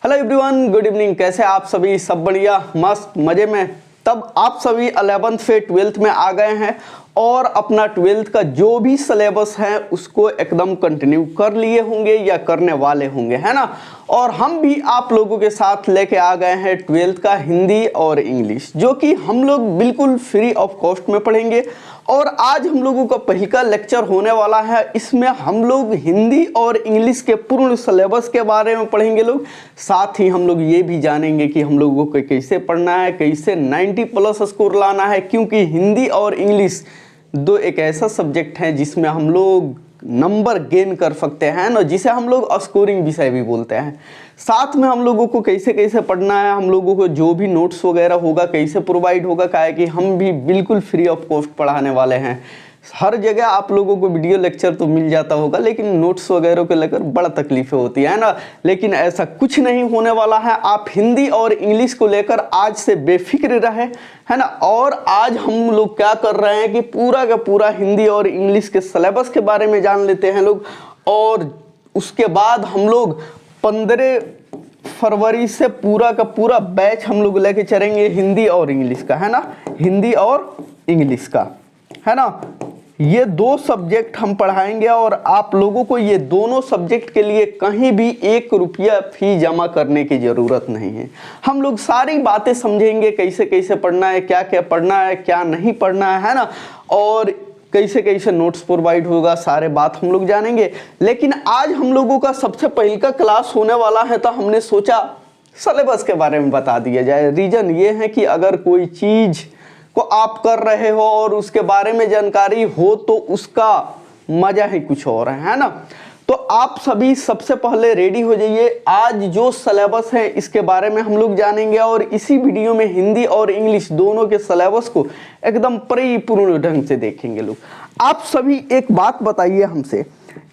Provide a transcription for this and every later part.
Hello everyone, good evening. कैसे आप सभी? सब बढ़िया, मस्त, मजे में। तब आप सभी 11th से 12th में आ गए हैं और अपना 12th का जो भी सिलेबस है उसको एकदम कंटिन्यू कर लिए होंगे या करने वाले होंगे, है ना। और हम भी आप लोगों के साथ लेके आ गए हैं 12th का हिंदी और इंग्लिश, जो कि हम लोग बिल्कुल फ्री ऑफ कॉस्ट में पढ़ेंगे। और आज हम लोगों का पहला लेक्चर होने वाला है। इसमें हम लोग हिंदी और इंग्लिश के पूर्ण सिलेबस के बारे में पढ़ेंगे लोग। साथ ही हम लोग ये भी जानेंगे कि हम लोगों को कैसे पढ़ना है, कैसे 90+ स्कोर लाना है, क्योंकि हिंदी और इंग्लिश दो एक ऐसा सब्जेक्ट है जिसमें हम लोग नंबर गेन कर सकते हैं ना, जिसे हम लोग स्कोरिंग विषय भी बोलते हैं। साथ में हम लोगों को कैसे कैसे पढ़ना है, हम लोगों को जो भी नोट्स वगैरह होगा कैसे प्रोवाइड होगा, क्या है कि हम भी बिल्कुल फ्री ऑफ कॉस्ट पढ़ाने वाले हैं। हर जगह आप लोगों को वीडियो लेक्चर तो मिल जाता होगा, लेकिन नोट्स वगैरह को लेकर बड़ा तकलीफें होती है ना। लेकिन ऐसा कुछ नहीं होने वाला है। आप हिंदी और इंग्लिश को लेकर आज से बेफिक्र रहे, है ना। और आज हम लोग क्या कर रहे हैं कि पूरा का पूरा हिंदी और इंग्लिश के सिलेबस के बारे में जान लेते हैं लोग। और उसके बाद हम लोग 15 फरवरी से पूरा का पूरा बैच हम लोग लेके चलेंगे हिंदी और इंग्लिश का, है ना। हिंदी और इंग्लिश का, है ना। ये दो सब्जेक्ट हम पढ़ाएंगे और आप लोगों को ये दोनों सब्जेक्ट के लिए कहीं भी 1 रुपया फी जमा करने की ज़रूरत नहीं है। हम लोग सारी बातें समझेंगे, कैसे कैसे पढ़ना है, क्या क्या पढ़ना है, क्या नहीं पढ़ना है ना। और कैसे कैसे नोट्स प्रोवाइड होगा, सारे बात हम लोग जानेंगे। लेकिन आज हम लोगों का सबसे पहले का क्लास होने वाला है, तो हमने सोचा सिलेबस के बारे में बता दिया जाए। रीज़न ये है कि अगर कोई चीज़ को आप कर रहे हो और उसके बारे में जानकारी हो तो उसका मजा ही कुछ और है ना। तो आप सभी सबसे पहले रेडी हो जाइए। आज जो सिलेबस है इसके बारे में हम लोग जानेंगे और इसी वीडियो में हिंदी और इंग्लिश दोनों के सिलेबस को एकदम परिपूर्ण ढंग से देखेंगे लोग। आप सभी एक बात बताइए हमसे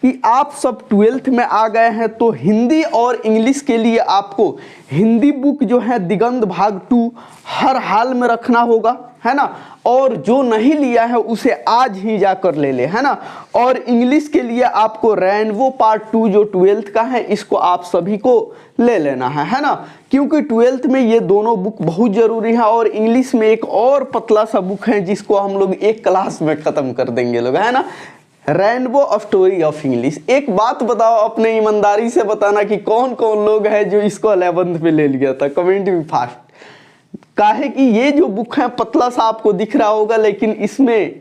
कि आप सब 12th में आ गए हैं, तो हिंदी और इंग्लिश के लिए आपको हिंदी बुक जो है दिगंत भाग 2 हर हाल में रखना होगा, है ना। और जो नहीं लिया है उसे आज ही जाकर ले ले, है ना। और इंग्लिश के लिए आपको रेनबो पार्ट 2 जो 12th का है, इसको आप सभी को ले लेना है ना। क्योंकि 12th में ये दोनों बुक बहुत जरूरी है। और इंग्लिश में एक और पतला सा बुक है जिसको हम लोग एक क्लास में खत्म कर देंगे लोग, है ना। Rainbow story of English. एक बात बताओ, अपने ईमानदारी से बताना कि कौन कौन लोग हैं जो इसको 11th में ले लिया था। कमेंट भी फास्ट। काहे कि ये जो बुक है पतला सा आपको दिख रहा होगा, लेकिन इसमें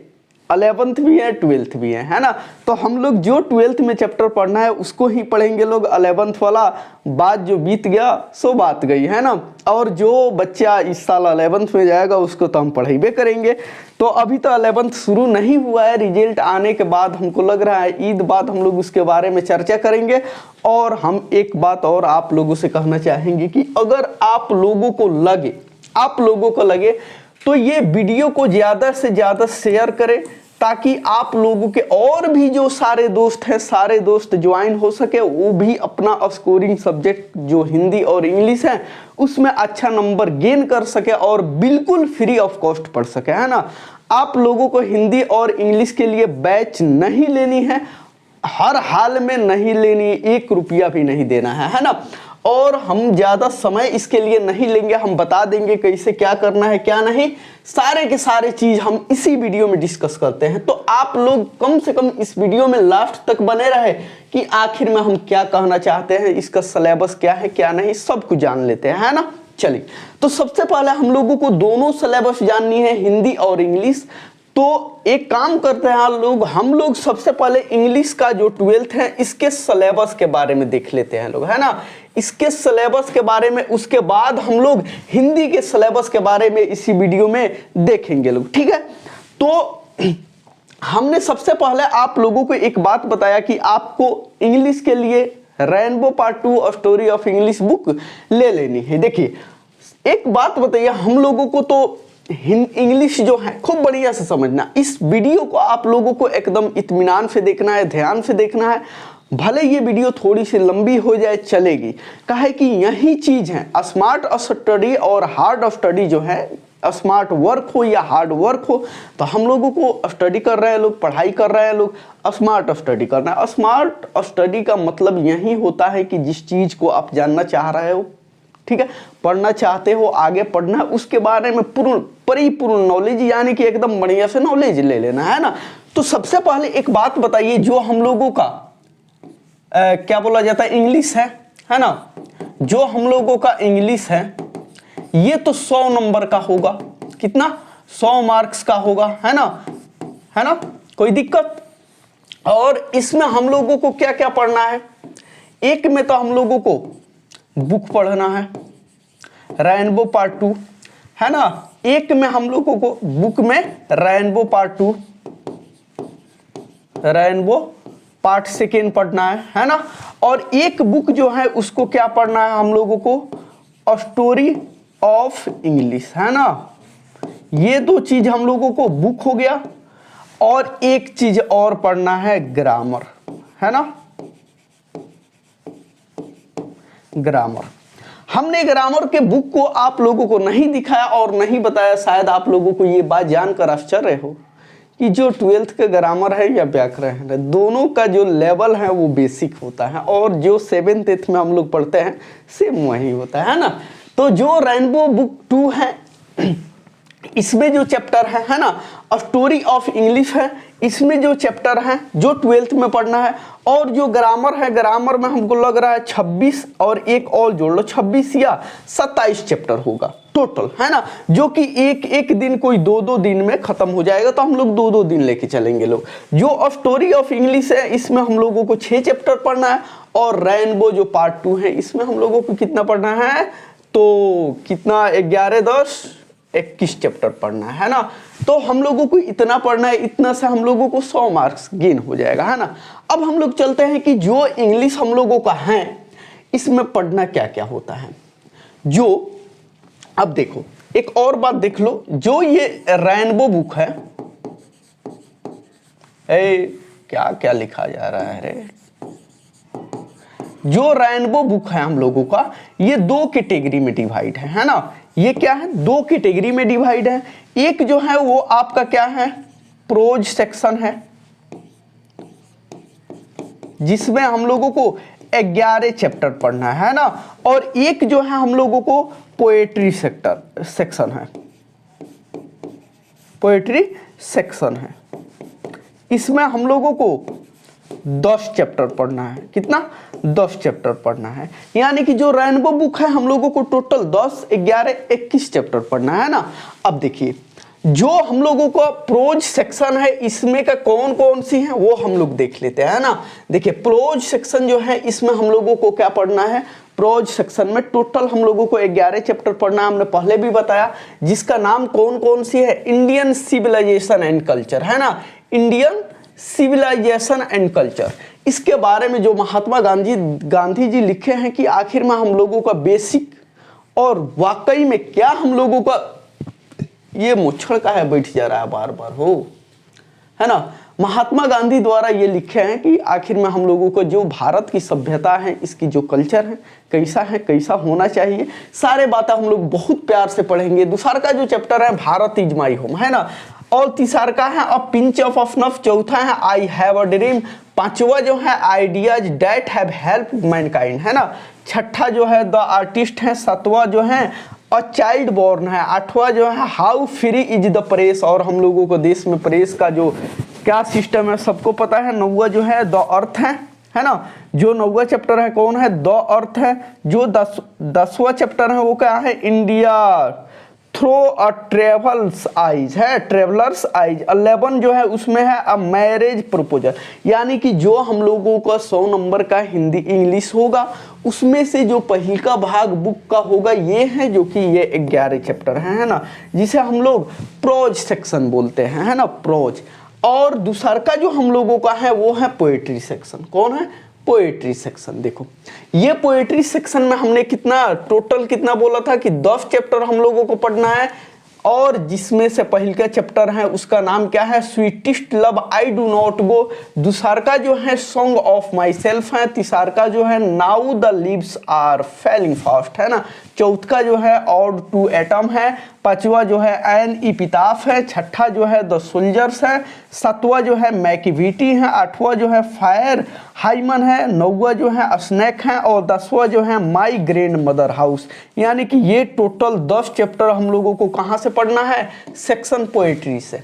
11th भी है 12th भी है ना। तो हम लोग जो 12th में चैप्टर पढ़ना है उसको ही पढ़ेंगे लोग। 11th वाला बात जो बीत गया सो बात गई, है ना। और जो बच्चा इस साल 11th में जाएगा उसको तो हम पढ़ेबे करेंगे। तो अभी तो 11th शुरू नहीं हुआ है। रिजल्ट आने के बाद हमको लग रहा है ईद बाद हम लोग उसके बारे में चर्चा करेंगे। और हम एक बात और आप लोगों से कहना चाहेंगे कि अगर आप लोगों को लगे तो ये वीडियो को ज़्यादा से ज़्यादा शेयर करें, ताकि आप लोगों के और भी जो सारे दोस्त हैं, सारे दोस्त ज्वाइन हो सके, वो भी अपना स्कोरिंग सब्जेक्ट जो हिंदी और इंग्लिश है उसमें अच्छा नंबर गेन कर सके और बिल्कुल फ्री ऑफ कॉस्ट पढ़ सके, है ना। आप लोगों को हिंदी और इंग्लिश के लिए बैच नहीं लेनी है, हर हाल में नहीं लेनी, 1 रुपया भी नहीं देना है ना। और हम ज़्यादा समय इसके लिए नहीं लेंगे, हम बता देंगे कैसे क्या करना है क्या नहीं। सारे के सारे चीज़ हम इसी वीडियो में डिस्कस करते हैं। तो आप लोग कम से कम इस वीडियो में लास्ट तक बने रहे कि आखिर में हम क्या कहना चाहते हैं, इसका सिलेबस क्या है क्या नहीं, सब कुछ जान लेते हैं, है ना। चलिए, तो सबसे पहले हम लोगों को दोनों सिलेबस जाननी है, हिंदी और इंग्लिश। तो एक काम करते हैं हम लोग सबसे पहले इंग्लिश का जो 12th है इसके सिलेबस के बारे में देख लेते हैं लोग, है ना। इसके सिलेबस के बारे में, उसके बाद हम लोग हिंदी के सिलेबस के बारे में इसी वीडियो में देखेंगे लोग, ठीक है। तो हमने सबसे पहले आप लोगों को एक बात बताया कि आपको इंग्लिश के लिए rainbow part 2 story of English book ले लेनी है। देखिए एक बात बताइए, हम लोगों को तो इंग्लिश जो है खूब बढ़िया से समझना। इस वीडियो को आप लोगों को एकदम इत्मीनान से देखना है, ध्यान से देखना है। भले ये वीडियो थोड़ी सी लंबी हो जाए चलेगी, काहे कि यही चीज़ है स्मार्ट स्टडी और हार्ड स्टडी जो है स्मार्ट वर्क हो या हार्ड वर्क हो, तो हम लोगों को स्टडी कर रहे हैं लोग, पढ़ाई कर रहे हैं लोग, स्मार्ट स्टडी करना है। स्मार्ट स्टडी का मतलब यही होता है कि जिस चीज़ को आप जानना चाह रहे हो, ठीक है, पढ़ना चाहते हो, आगे पढ़ना है, उसके बारे में परिपूर्ण नॉलेज, यानी कि एकदम बढ़िया से नॉलेज ले लेना है ना। तो सबसे पहले एक बात बताइए, जो हम लोगों का क्या बोला जाता है, इंग्लिश है ना, जो हम लोगों का इंग्लिश है ये तो 100 नंबर का होगा, कितना, 100 मार्क्स का होगा, है ना, कोई दिक्कत। और इसमें हम लोगों को क्या क्या पढ़ना है, एक में तो हम लोगों को बुक पढ़ना है, रेनबो पार्ट 2, है ना, एक में हम लोगों को बुक में रेनबो पार्ट 2, रेनबो पार्ट 2 पढ़ना है ना, और एक बुक जो है उसको क्या पढ़ना है हम लोगों को, स्टोरी ऑफ इंग्लिश, है ना। ये दो चीज हम लोगों को बुक हो गया, और एक चीज और पढ़ना है ग्रामर, है ना, ग्रामर। हमने ग्रामर के बुक को आप लोगों को नहीं दिखाया और नहीं बताया, शायद आप लोगों को ये बात जानकर आश्चर्य हो कि जो 12th का ग्रामर है या व्याकरण है, दोनों का जो लेवल है वो बेसिक होता है, और जो 7th 8th में हम लोग पढ़ते हैं सेम वही होता है ना। तो जो रेनबो बुक 2 है, इसमें जो चैप्टर है ना, स्टोरी ऑफ इंग्लिश है, इसमें जो चैप्टर है जो 12th में पढ़ना है, और जो ग्रामर है, ग्रामर में हमको लग रहा है 26 और एक और जोड़ लो, 26 या 27 चैप्टर होगा टोटल, है ना, जो कि एक एक दिन, कोई 2-2 दिन में खत्म हो जाएगा, तो हम लोग 2-2 दिन लेके चलेंगे लोग। जो स्टोरी ऑफ इंग्लिश है इसमें हम लोगों को 6 चैप्टर पढ़ना है, और रेनबो जो पार्ट 2 है इसमें हम लोगों को कितना पढ़ना है, तो कितना, 11, 10, 21 चैप्टर पढ़ना है ना। तो हम लोगों को इतना पढ़ना है, इतना से हम लोगों को 100 मार्क्स गेन हो जाएगा, है ना। अब हम लोग चलते हैं कि जो इंग्लिश हम लोगों का है इसमें पढ़ना क्या क्या होता है। जो अब देखो, एक और बात देख लो, जो ये रेनबो बुक है, क्या क्या लिखा जा रहा है रे, जो रेनबो बुक है हम लोगों का, ये 2 कैटेगरी में डिवाइड है ना। ये क्या है, 2 कैटेगरी में डिवाइड है। एक जो है वो आपका क्या है, प्रोज सेक्शन है, जिसमें हम लोगों को 11 चैप्टर पढ़ना है ना, और एक जो है हम लोगों को पोएट्री सेक्शन है, पोएट्री सेक्शन है, इसमें हम लोगों को 10 चैप्टर पढ़ना है, कितना, 10 चैप्टर पढ़ना है। यानी कि जो रेनबो बुक है हम लोगों को टोटल 10, 11, 21 चैप्टर पढ़ना है ना। अब देखिए, जो हम लोगों का प्रोज सेक्शन है इसमें का कौन कौन सी है वो हम लोग देख लेते हैं ना। देखिए, प्रोज सेक्शन जो है इसमें हम लोगों को क्या पढ़ना है, प्रोज सेक्शन में टोटल हम लोगों को 11 चैप्टर पढ़ना है, हमने पहले भी बताया, जिसका नाम कौन कौन सी है, इंडियन सिविलाइजेशन एंड कल्चर, है ना, इंडियन सिविलाइजेशन एंड कल्चर। इसके बारे में जो महात्मा गांधी जी लिखे हैं कि आखिर में हम लोगों का बेसिक, और वाकई में क्या हम लोगों का, ये मुच्छड़ का है बैठ जा रहा है बार बार हो, है ना, महात्मा गांधी द्वारा ये लिखे हैं कि आखिर में हम लोगों को जो भारत की सभ्यता है, इसकी जो कल्चर है, कैसा होना चाहिए, सारे बातें हम लोग बहुत प्यार से पढ़ेंगे। दूसरा का जो चैप्टर है भारत इज माई होम, है ना, और तीसरा का है अ पिंच ऑफ स्नफ, चौथा है आई हैव अ ड्रीम, पांचवा जो है ideas that have help Mankind, है ना, छठा जो है द आर्टिस्ट है, सातवां जो है अ चाइल्ड बॉर्न है, आठवां जो है how free is the press, और हम लोगों को देश में प्रेस का जो क्या सिस्टम है सबको पता है। नौवा जो है द अर्थ है ना, जो 9वां चैप्टर है कौन है, द अर्थ है। जो 10वां चैप्टर है वो क्या है, इंडिया थ्रो अ ट्रेवल्स आइज है, ट्रेवलर्स आइज। 11 जो है उसमें है अ मैरिज प्रपोजल, यानी कि जो हम लोगों का 100 नंबर का हिंदी इंग्लिश होगा उसमें से जो पहिलका भाग बुक का होगा ये है, जो कि ये 11 चैप्टर है ना, जिसे हम लोग प्रोज सेक्शन बोलते हैं, है ना, प्रोज। और दूसरा का जो हम लोगों का है वो है पोएट्री सेक्शन। कौन है, पोएट्री सेक्शन। देखो ये पोएट्री सेक्शन में हमने कितना टोटल कितना बोला था कि 10 चैप्टर हम लोगों को पढ़ना है, और जिसमें से पहले का चैप्टर है उसका नाम क्या है, sweetest love I do not go. दूसर का जो है सॉन्ग ऑफ माई सेल्फ है। तीसर का जो है now the leaves are falling fast है ना। चौथ का जो है ऑड टू एटम है। पांचवा जो है एन इपिताफ है। छठा जो है द सोल्जर्स है। सातवां जो है मैकिविटी है। आठवां जो है फायर हाइमन है। नौवा जो है स्नैक है। और 10वां जो है माई ग्रैंड मदर हाउस। यानी कि ये टोटल 10 चैप्टर हम लोगों को कहाँ से पढ़ना है, सेक्शन पोएट्री से।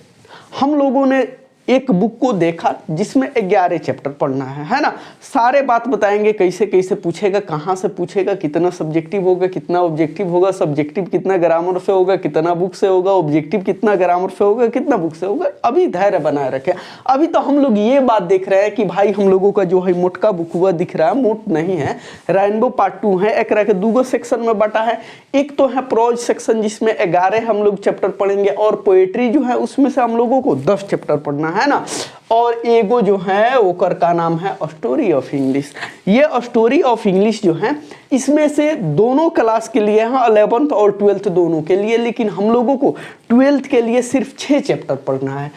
हम लोगों ने एक बुक को देखा जिसमें 11 चैप्टर पढ़ना है ना। सारे बात बताएंगे कैसे कैसे पूछेगा, कहाँ से पूछेगा, कितना सब्जेक्टिव होगा, कितना ऑब्जेक्टिव होगा, सब्जेक्टिव कितना ग्रामर से होगा, कितना बुक से होगा, ऑब्जेक्टिव कितना ग्रामर से होगा, कितना बुक से होगा। अभी धैर्य बनाए रखें। अभी तो हम लोग ये बात देख रहे हैं कि भाई हम लोगों का जो है मोटका बुक हुआ दिख रहा है, मोट नहीं है। रेनबो पार्ट 2 है। एक रह के 2 सेक्शन में बटा है। एक तो है प्रोज सेक्शन जिसमें 11 हम लोग चैप्टर पढ़ेंगे, और पोएट्री जो है उसमें से हम लोगों को 10 चैप्टर पढ़ना है ना। और एगो जो है ओकर का नाम है स्टोरी ऑफ इंग्लिश। ये स्टोरी ऑफ इंग्लिश जो है इसमें से दोनों क्लास के लिए है, 11th और 12th दोनों के लिए। लेकिन हम लोगों को 12th के लिए सिर्फ 6 चैप्टर पढ़ना है।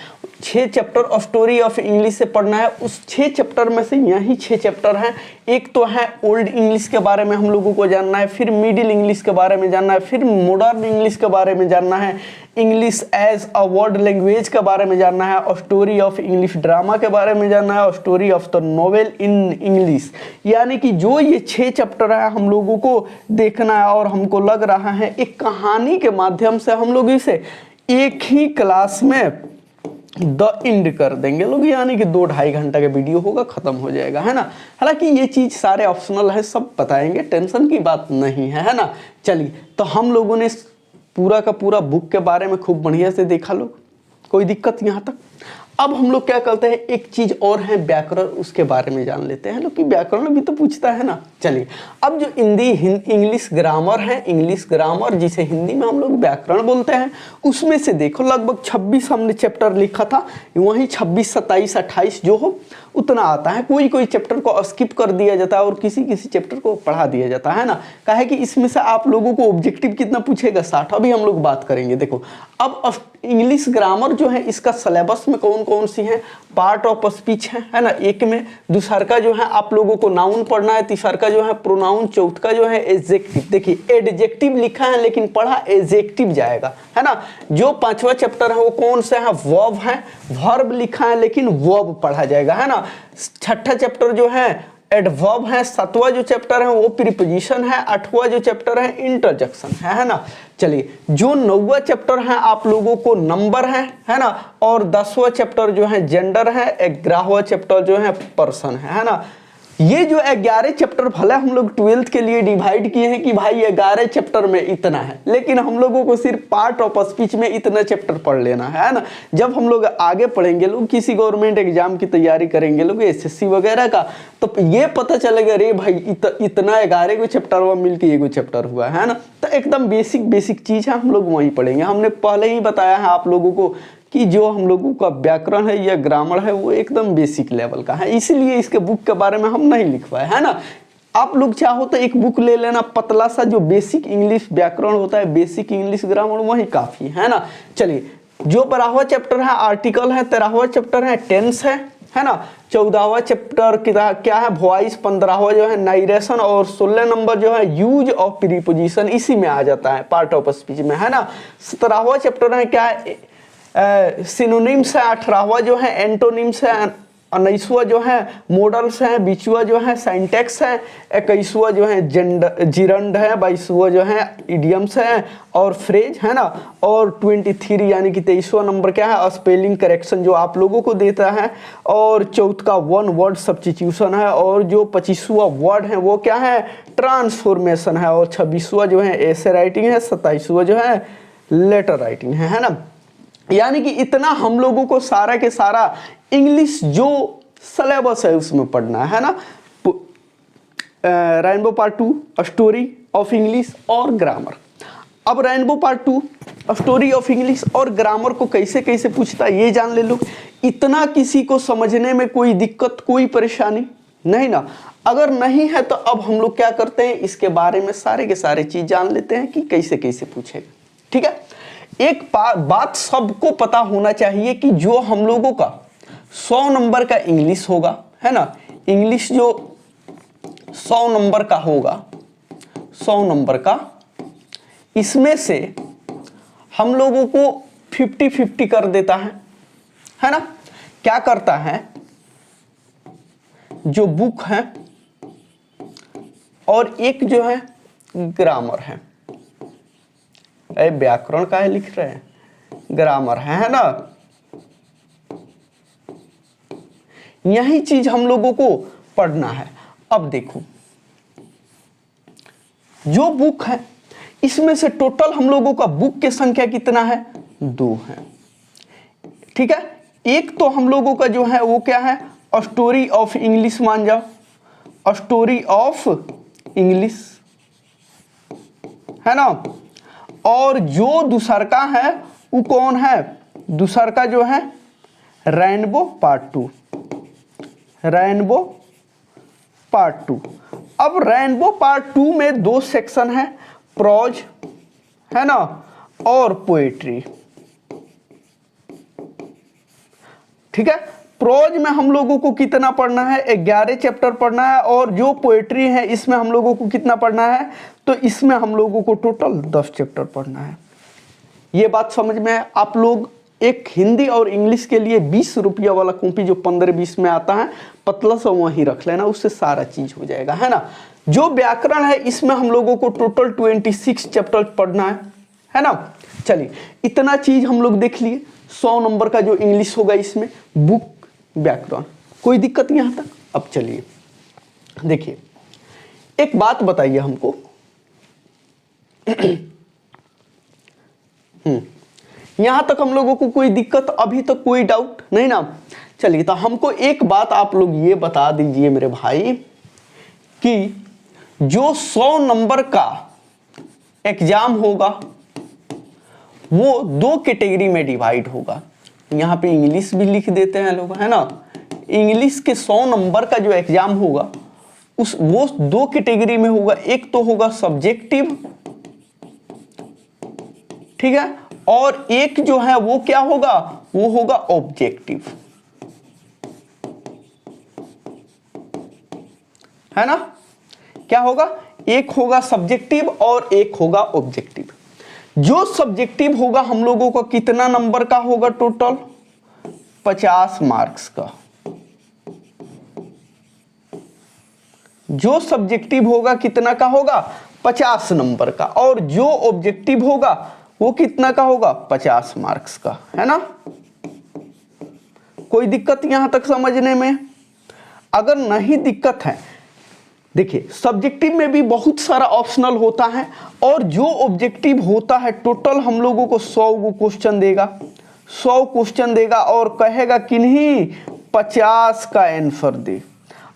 6 चैप्टर स्टोरी ऑफ इंग्लिश से पढ़ना है। उस 6 चैप्टर में से यही 6 चैप्टर हैं। एक तो है ओल्ड इंग्लिश के बारे में हम लोगों को जानना है, फिर मिडिल इंग्लिश के बारे में जानना है, फिर मॉडर्न इंग्लिश के बारे में जानना है, English as a word language के बारे में जानना है, स्टोरी ऑफ इंग्लिश ड्रामा के बारे में जानना है, story of the novel in English. यानी कि जो ये 6 चैप्टर है हम लोगों को देखना है। और हमको लग रहा है एक कहानी के माध्यम से हम लोग इसे एक ही क्लास में द एंड कर देंगे लोग। यानी कि 2-2.5 घंटा का वीडियो होगा, खत्म हो जाएगा, है ना। हालांकि ये चीज सारे ऑप्शनल है, सब बताएंगे, टेंशन की बात नहीं है, है ना। चलिए, तो हम लोगों ने पूरा का पूरा बुक के बारे में खूब बढ़िया से देखा लोग, कोई दिक्कत यहाँ तक। अब हम लोग क्या करते हैं, एक चीज और है व्याकरण, उसके बारे में जान लेते हैं लोग कि व्याकरण भी तो पूछता है ना। चलिए, अब जो इंग्लिश ग्रामर है, इंग्लिश ग्रामर जिसे हिंदी में हम लोग व्याकरण बोलते हैं, उसमें से देखो लगभग 26 हमने चैप्टर लिखा था। वहीं 26, 27, 28 जो हो उतना आता है। कोई कोई चैप्टर को स्किप कर दिया जाता है और किसी किसी चैप्टर को पढ़ा दिया जाता है ना। कहे कि इसमें से आप लोगों को ऑब्जेक्टिव कितना पूछेगा, 60। अभी हम लोग बात करेंगे। देखो, अब इंग्लिश ग्रामर जो है इसका सिलेबस में कौन कौन सी है, पार्ट ऑफ स्पीच है ना एक में। दूसर का जो है आप लोगों को नाउन पढ़ना है। तीसर का जो है प्रोनाउन। चौथ का जो है एडजेक्टिव। देखिए, एडजेक्टिव लिखा है लेकिन पढ़ा एडजेक्टिव जाएगा, है ना। जो 5वां चैप्टर है वो कौन सा है, वर्ब है। वर्ब लिखा है लेकिन वर्ब पढ़ा जाएगा, है ना। 6ठा चैप्टर जो है एडवर्ब है। 7वां जो चैप्टर है वो प्रीपोजिशन है। 8वां जो चैप्टर है इंटरजेक्शन है ना। चलिए, जो 9वां चैप्टर है आप लोगों को नंबर है ना। और 10वां चैप्टर जो है जेंडर है। 11वां चैप्टर जो है पर्सन है ना। ये जो 11 चैप्टर भले हम लोग 12th के लिए डिवाइड किए हैं कि भाई 11 चैप्टर में इतना है, लेकिन हम लोगों को सिर्फ पार्ट ऑफ स्पीच में इतना चैप्टर पढ़ लेना है ना। जब हम लोग आगे पढ़ेंगे लोग, किसी गवर्नमेंट एग्जाम की तैयारी करेंगे लोग, एसएससी वगैरह का, तो ये पता चलेगा रे भाई इतना 11 को चैप्टर हुआ मिलकर एगो चैप्टर हुआ, है ना। तो एकदम बेसिक चीज है, हम लोग वहीं पढ़ेंगे। हमने पहले ही बताया है आप लोगों को कि जो हम लोगों का व्याकरण है या ग्रामर है वो एकदम बेसिक लेवल का है, इसलिए इसके बुक के बारे में हम नहीं लिखवाए, है ना। आप लोग चाहो तो एक बुक ले लेना पतला सा, जो बेसिक इंग्लिश व्याकरण होता है, बेसिक इंग्लिश ग्रामर, वही काफी है ना। चलिए, जो 12वां चैप्टर है आर्टिकल है। 13वां चैप्टर है टेंस है ना। 14वां चैप्टर क्या है, वॉइस। 15वां जो है नारेशन। और 16 नंबर जो है यूज ऑफ प्रीपोजिशन, इसी में आ जाता है पार्ट ऑफ स्पीच में, है ना। 17वां चैप्टर है क्या है, सिनोनिम्स है। 18वां जो है एंटोनिम्स है। 19वां जो है मॉडल्स है। 20वां जो है सिंटैक्स है। 21वां जो है जिरंड है। 22वां जो है इडियम्स है और फ्रेज, है ना। और 23 यानी कि 23वां नंबर क्या है, स्पेलिंग करेक्शन, जो आप लोगों को देता है। और चौथ का 1 वर्ड सब्स्टिट्यूशन है। और जो 25वां वर्ड है वो क्या है, ट्रांसफॉर्मेशन है। और 26वां जो है एसे राइटिंग है। 27वां जो है लेटर राइटिंग है ना। यानी कि इतना हम लोगों को सारा के सारा इंग्लिश जो सिलेबस है उसमें पढ़ना है ना। Rainbow part 2 story of English और ग्रामर। अब rainbow part 2 story of English और ग्रामर को कैसे कैसे पूछता है ये जान ले लो। इतना किसी को समझने में कोई दिक्कत, कोई परेशानी नहीं ना। अगर नहीं है तो अब हम लोग क्या करते हैं, इसके बारे में सारे के सारे चीज जान लेते हैं कि कैसे कैसे पूछेगा। ठीक है, एक बात सबको पता होना चाहिए कि जो हम लोगों का 100 नंबर का इंग्लिश होगा, है ना, इंग्लिश जो 100 नंबर का होगा, 100 नंबर का, इसमें से हम लोगों को 50-50 कर देता है ना। क्या करता है, जो बुक है और एक जो है ग्रामर है, व्याकरण का है लिख रहे हैं, ग्रामर है ना, यही चीज हम लोगों को पढ़ना है। अब देखो, जो बुक है इसमें से टोटल हम लोगों का बुक की संख्या कितना है, 2 है, ठीक है। एक तो हम लोगों का जो है वो क्या है, स्टोरी ऑफ इंग्लिश मान जाओ, स्टोरी ऑफ इंग्लिश, है ना। और जो दूसर का है वो कौन है, दूसर का जो है रेनबो पार्ट 2, रेनबो पार्ट 2। अब रेनबो पार्ट 2 में 2 सेक्शन है, प्रोज, है ना, और पोएट्री, ठीक है। प्रोज में हम लोगों को कितना पढ़ना है, 11 चैप्टर पढ़ना है, और जो पोएट्री है इसमें हम लोगों को कितना पढ़ना है, तो इसमें हम लोगों को टोटल 10 चैप्टर पढ़ना है। ये बात समझ में है। आप लोग एक हिंदी और इंग्लिश के लिए 20 रुपया वाला कॉपी जो 15-20 में आता है, पतला सा वहीं रख लेना, उससे सारा चीज हो जाएगा, है ना। जो व्याकरण है इसमें हम लोगों को टोटल 26 चैप्टर पढ़ना है ना। चलिए, इतना चीज हम लोग देख लिए। 100 नंबर का जो इंग्लिश होगा इसमें, बुक, व्याकरण, कोई दिक्कत यहां तक। अब चलिए देखिए, एक बात बताइए हमको, यहां तक हम लोगों को कोई दिक्कत, अभी तक कोई डाउट नहीं ना। चलिए, तो हमको एक बात आप लोग ये बता दीजिए मेरे भाई कि जो 100 नंबर का एग्जाम होगा वो 2 कैटेगरी में डिवाइड होगा। यहाँ पे इंग्लिश भी लिख देते हैं लोग, है ना। इंग्लिश के 100 नंबर का जो एग्जाम होगा वो 2 कैटेगरी में होगा। एक तो होगा सब्जेक्टिव, ठीक है, और एक जो है वो क्या होगा, वो होगा ऑब्जेक्टिव, है ना। क्या होगा, एक होगा सब्जेक्टिव और एक होगा ऑब्जेक्टिव। जो सब्जेक्टिव होगा हम लोगों को कितना नंबर का होगा, टोटल 50 मार्क्स का। जो सब्जेक्टिव होगा कितना का होगा, 50 नंबर का, और जो ऑब्जेक्टिव होगा वो कितना का होगा, 50 मार्क्स का, है ना। कोई दिक्कत यहां तक समझने में? अगर नहीं दिक्कत है, देखिए सब्जेक्टिव में भी बहुत सारा ऑप्शनल होता है, और जो ऑब्जेक्टिव होता है टोटल हम लोगों को 100 क्वेश्चन देगा, 100 क्वेश्चन देगा और कहेगा कि नहीं 50 का आंसर दे।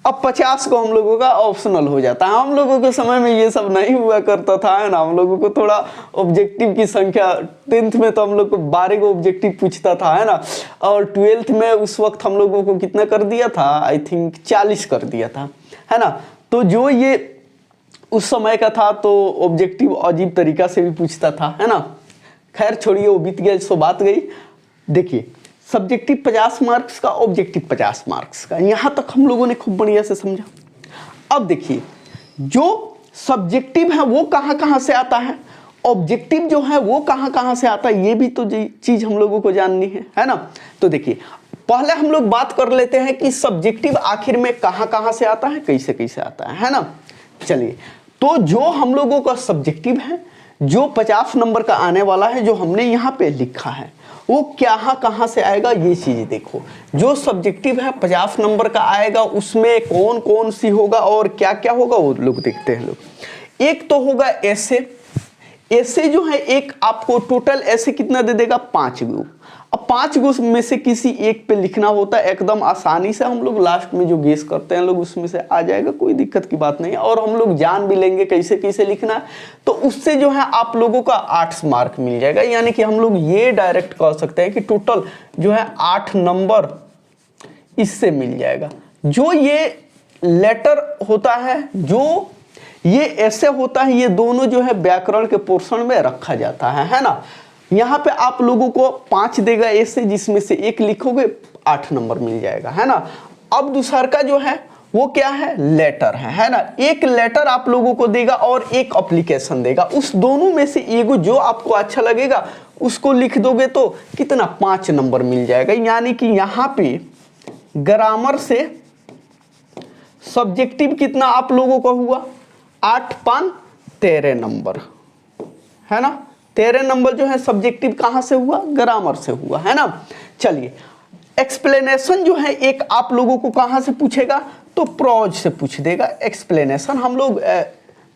अब 50 को हम लोगों का ऑप्शनल हो जाता है। हम लोगों के समय में ये सब नहीं हुआ करता था, है ना। हम लोगों को थोड़ा ऑब्जेक्टिव की संख्या, 10th में तो हम लोग को 12 को ऑब्जेक्टिव पूछता था, है ना। और 12th में उस वक्त हम लोगों को कितना कर दिया था, आई थिंक 40 कर दिया था, है ना। तो जो ये उस समय का था तो ऑब्जेक्टिव अजीब तरीका से भी पूछता था, है ना। खैर छोड़िए, वो बीत गया, सो बात गई। देखिए, सब्जेक्टिव 50 मार्क्स का, ऑब्जेक्टिव 50 मार्क्स का, यहां तक हम लोगों ने खूब बढ़िया से समझा। अब देखिए, जो सब्जेक्टिव है वो कहां कहां से आता है, ऑब्जेक्टिव जो है वो कहां कहां से आता है, ये भी तो चीज हम लोगों को जाननी है ना। तो देखिए, पहले हम लोग बात कर लेते हैं कि सब्जेक्टिव आखिर में कहां कहां से आता है, कैसे कैसे आता है ना। चलिए, तो जो हम लोगों का सब्जेक्टिव है, जो 50 नंबर का आने वाला है, जो हमने यहाँ पे लिखा है, वो कहां कहां से आएगा, ये चीज देखो। जो सब्जेक्टिव है 50 नंबर का आएगा, उसमें कौन कौन सी होगा और क्या क्या होगा, वो लोग देखते हैं लोग। एक तो होगा ऐसे, ऐसे जो है एक आपको टोटल ऐसे कितना दे देगा, 5 गो। अब 5 गो में से किसी एक पे लिखना होता है, एकदम आसानी से हम लोग लास्ट में जो गेस करते हैं लोग उसमें से आ जाएगा, कोई दिक्कत की बात नहीं है। और हम लोग जान भी लेंगे कैसे कैसे लिखना है, तो उससे जो है आप लोगों का 8 मार्क मिल जाएगा। यानी कि हम लोग ये डायरेक्ट कह सकते हैं कि टोटल जो है 8 नंबर इससे मिल जाएगा। जो ये लेटर होता है, जो ये ऐसे होता है, ये दोनों जो है व्याकरण के पोर्शन में रखा जाता है ना। यहाँ पे आप लोगों को 5 देगा ऐसे, जिसमें से 1 लिखोगे 8 नंबर मिल जाएगा, है ना। अब दूसरा का जो है वो क्या है, लेटर है ना। एक लेटर आप लोगों को देगा और एक एप्लीकेशन देगा, उस दोनों में से एगो जो आपको अच्छा लगेगा उसको लिख दोगे तो कितना 5 नंबर मिल जाएगा। यानी कि यहाँ पे ग्रामर से सब्जेक्टिव कितना आप लोगों का हुआ, 8 5 13 नंबर, है ना। 13 नंबर जो है सब्जेक्टिव कहाँ से हुआ, ग्रामर से हुआ, है ना। चलिए एक्सप्लेनेशन जो है एक आप लोगों को कहाँ से पूछेगा, तो प्रोज से पूछ देगा। एक्सप्लेनेशन हम लोग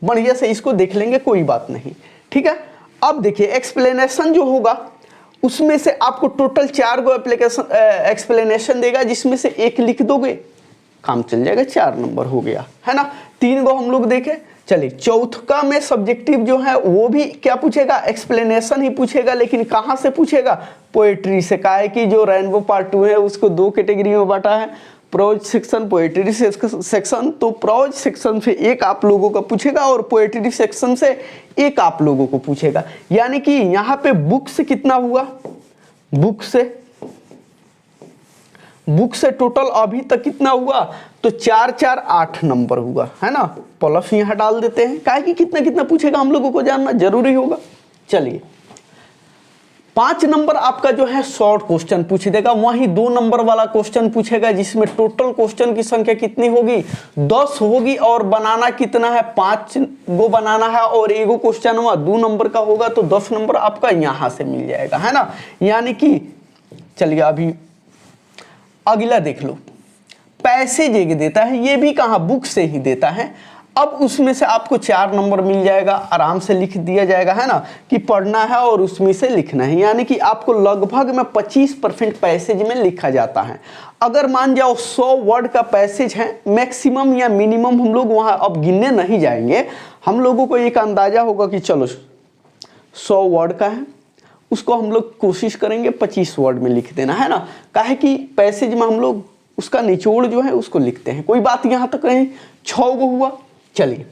बढ़िया से इसको देख लेंगे, कोई बात नहीं, ठीक है। अब देखिए एक्सप्लेनेशन जो होगा उसमें से आपको टोटल 4 गो एक्सप्लेनेशन देगा, जिसमें से 1 लिख दोगे काम चल जाएगा, 4 नंबर हो गया, है ना। 3 गो हम लोग देखे। चलिए चौथा में सब्जेक्टिव जो है वो भी क्या पूछेगा, एक्सप्लेनेशन ही पूछेगा, लेकिन कहाँ से पूछेगा, पोएट्री से। कहा है कि जो रेनबो पार्ट 2 है उसको 2 कैटेगरी में बांटा है, प्रोज सेक्शन, पोएट्री सेक्शन। तो प्रोज सेक्शन से 1 आप लोगों का पूछेगा और पोएट्री सेक्शन से 1 आप लोगों को पूछेगा। यानी कि यहाँ पे बुक से कितना हुआ, बुक से टोटल अभी तक कितना हुआ, तो 4 4 8 नंबर हुआ, है ना। प्लस यहाँ डाल देते हैं, काहे कि कितना कितना पूछेगा हम लोगों को जानना जरूरी होगा। चलिए 5 नंबर आपका जो है शॉर्ट क्वेश्चन पूछ देगा, वहीं 2 नंबर वाला क्वेश्चन पूछेगा, जिसमें टोटल क्वेश्चन की संख्या कितनी होगी, 10 होगी, और बनाना कितना है, 5 गो बनाना है, और एगो क्वेश्चन हुआ 2 नंबर का होगा, तो 10 नंबर आपका यहाँ से मिल जाएगा, है ना। यानी कि चलिए अभी अगला देख लो, पैसेज एक देता है, ये भी कहाँ, बुक से ही देता है। अब उसमें से आपको 4 नंबर मिल जाएगा, आराम से लिख दिया जाएगा, है ना, कि पढ़ना है और उसमें से लिखना है। यानी कि आपको लगभग में 25% पैसेज में लिखा जाता है। अगर मान जाओ 100 वर्ड का पैसेज है, मैक्सिमम या मिनिमम हम लोग वहाँ अब गिनने नहीं जाएंगे, हम लोगों को एक अंदाजा होगा कि चलो 100 वर्ड का है, उसको हम लोग कोशिश करेंगे 25 वर्ड में लिख देना, है ना। काहे कि पैसेज में हम लोग उसका निचोड़ जो है उसको लिखते हैं। कोई बात यहाँ तक नहीं, 6 गो हुआ। चलिए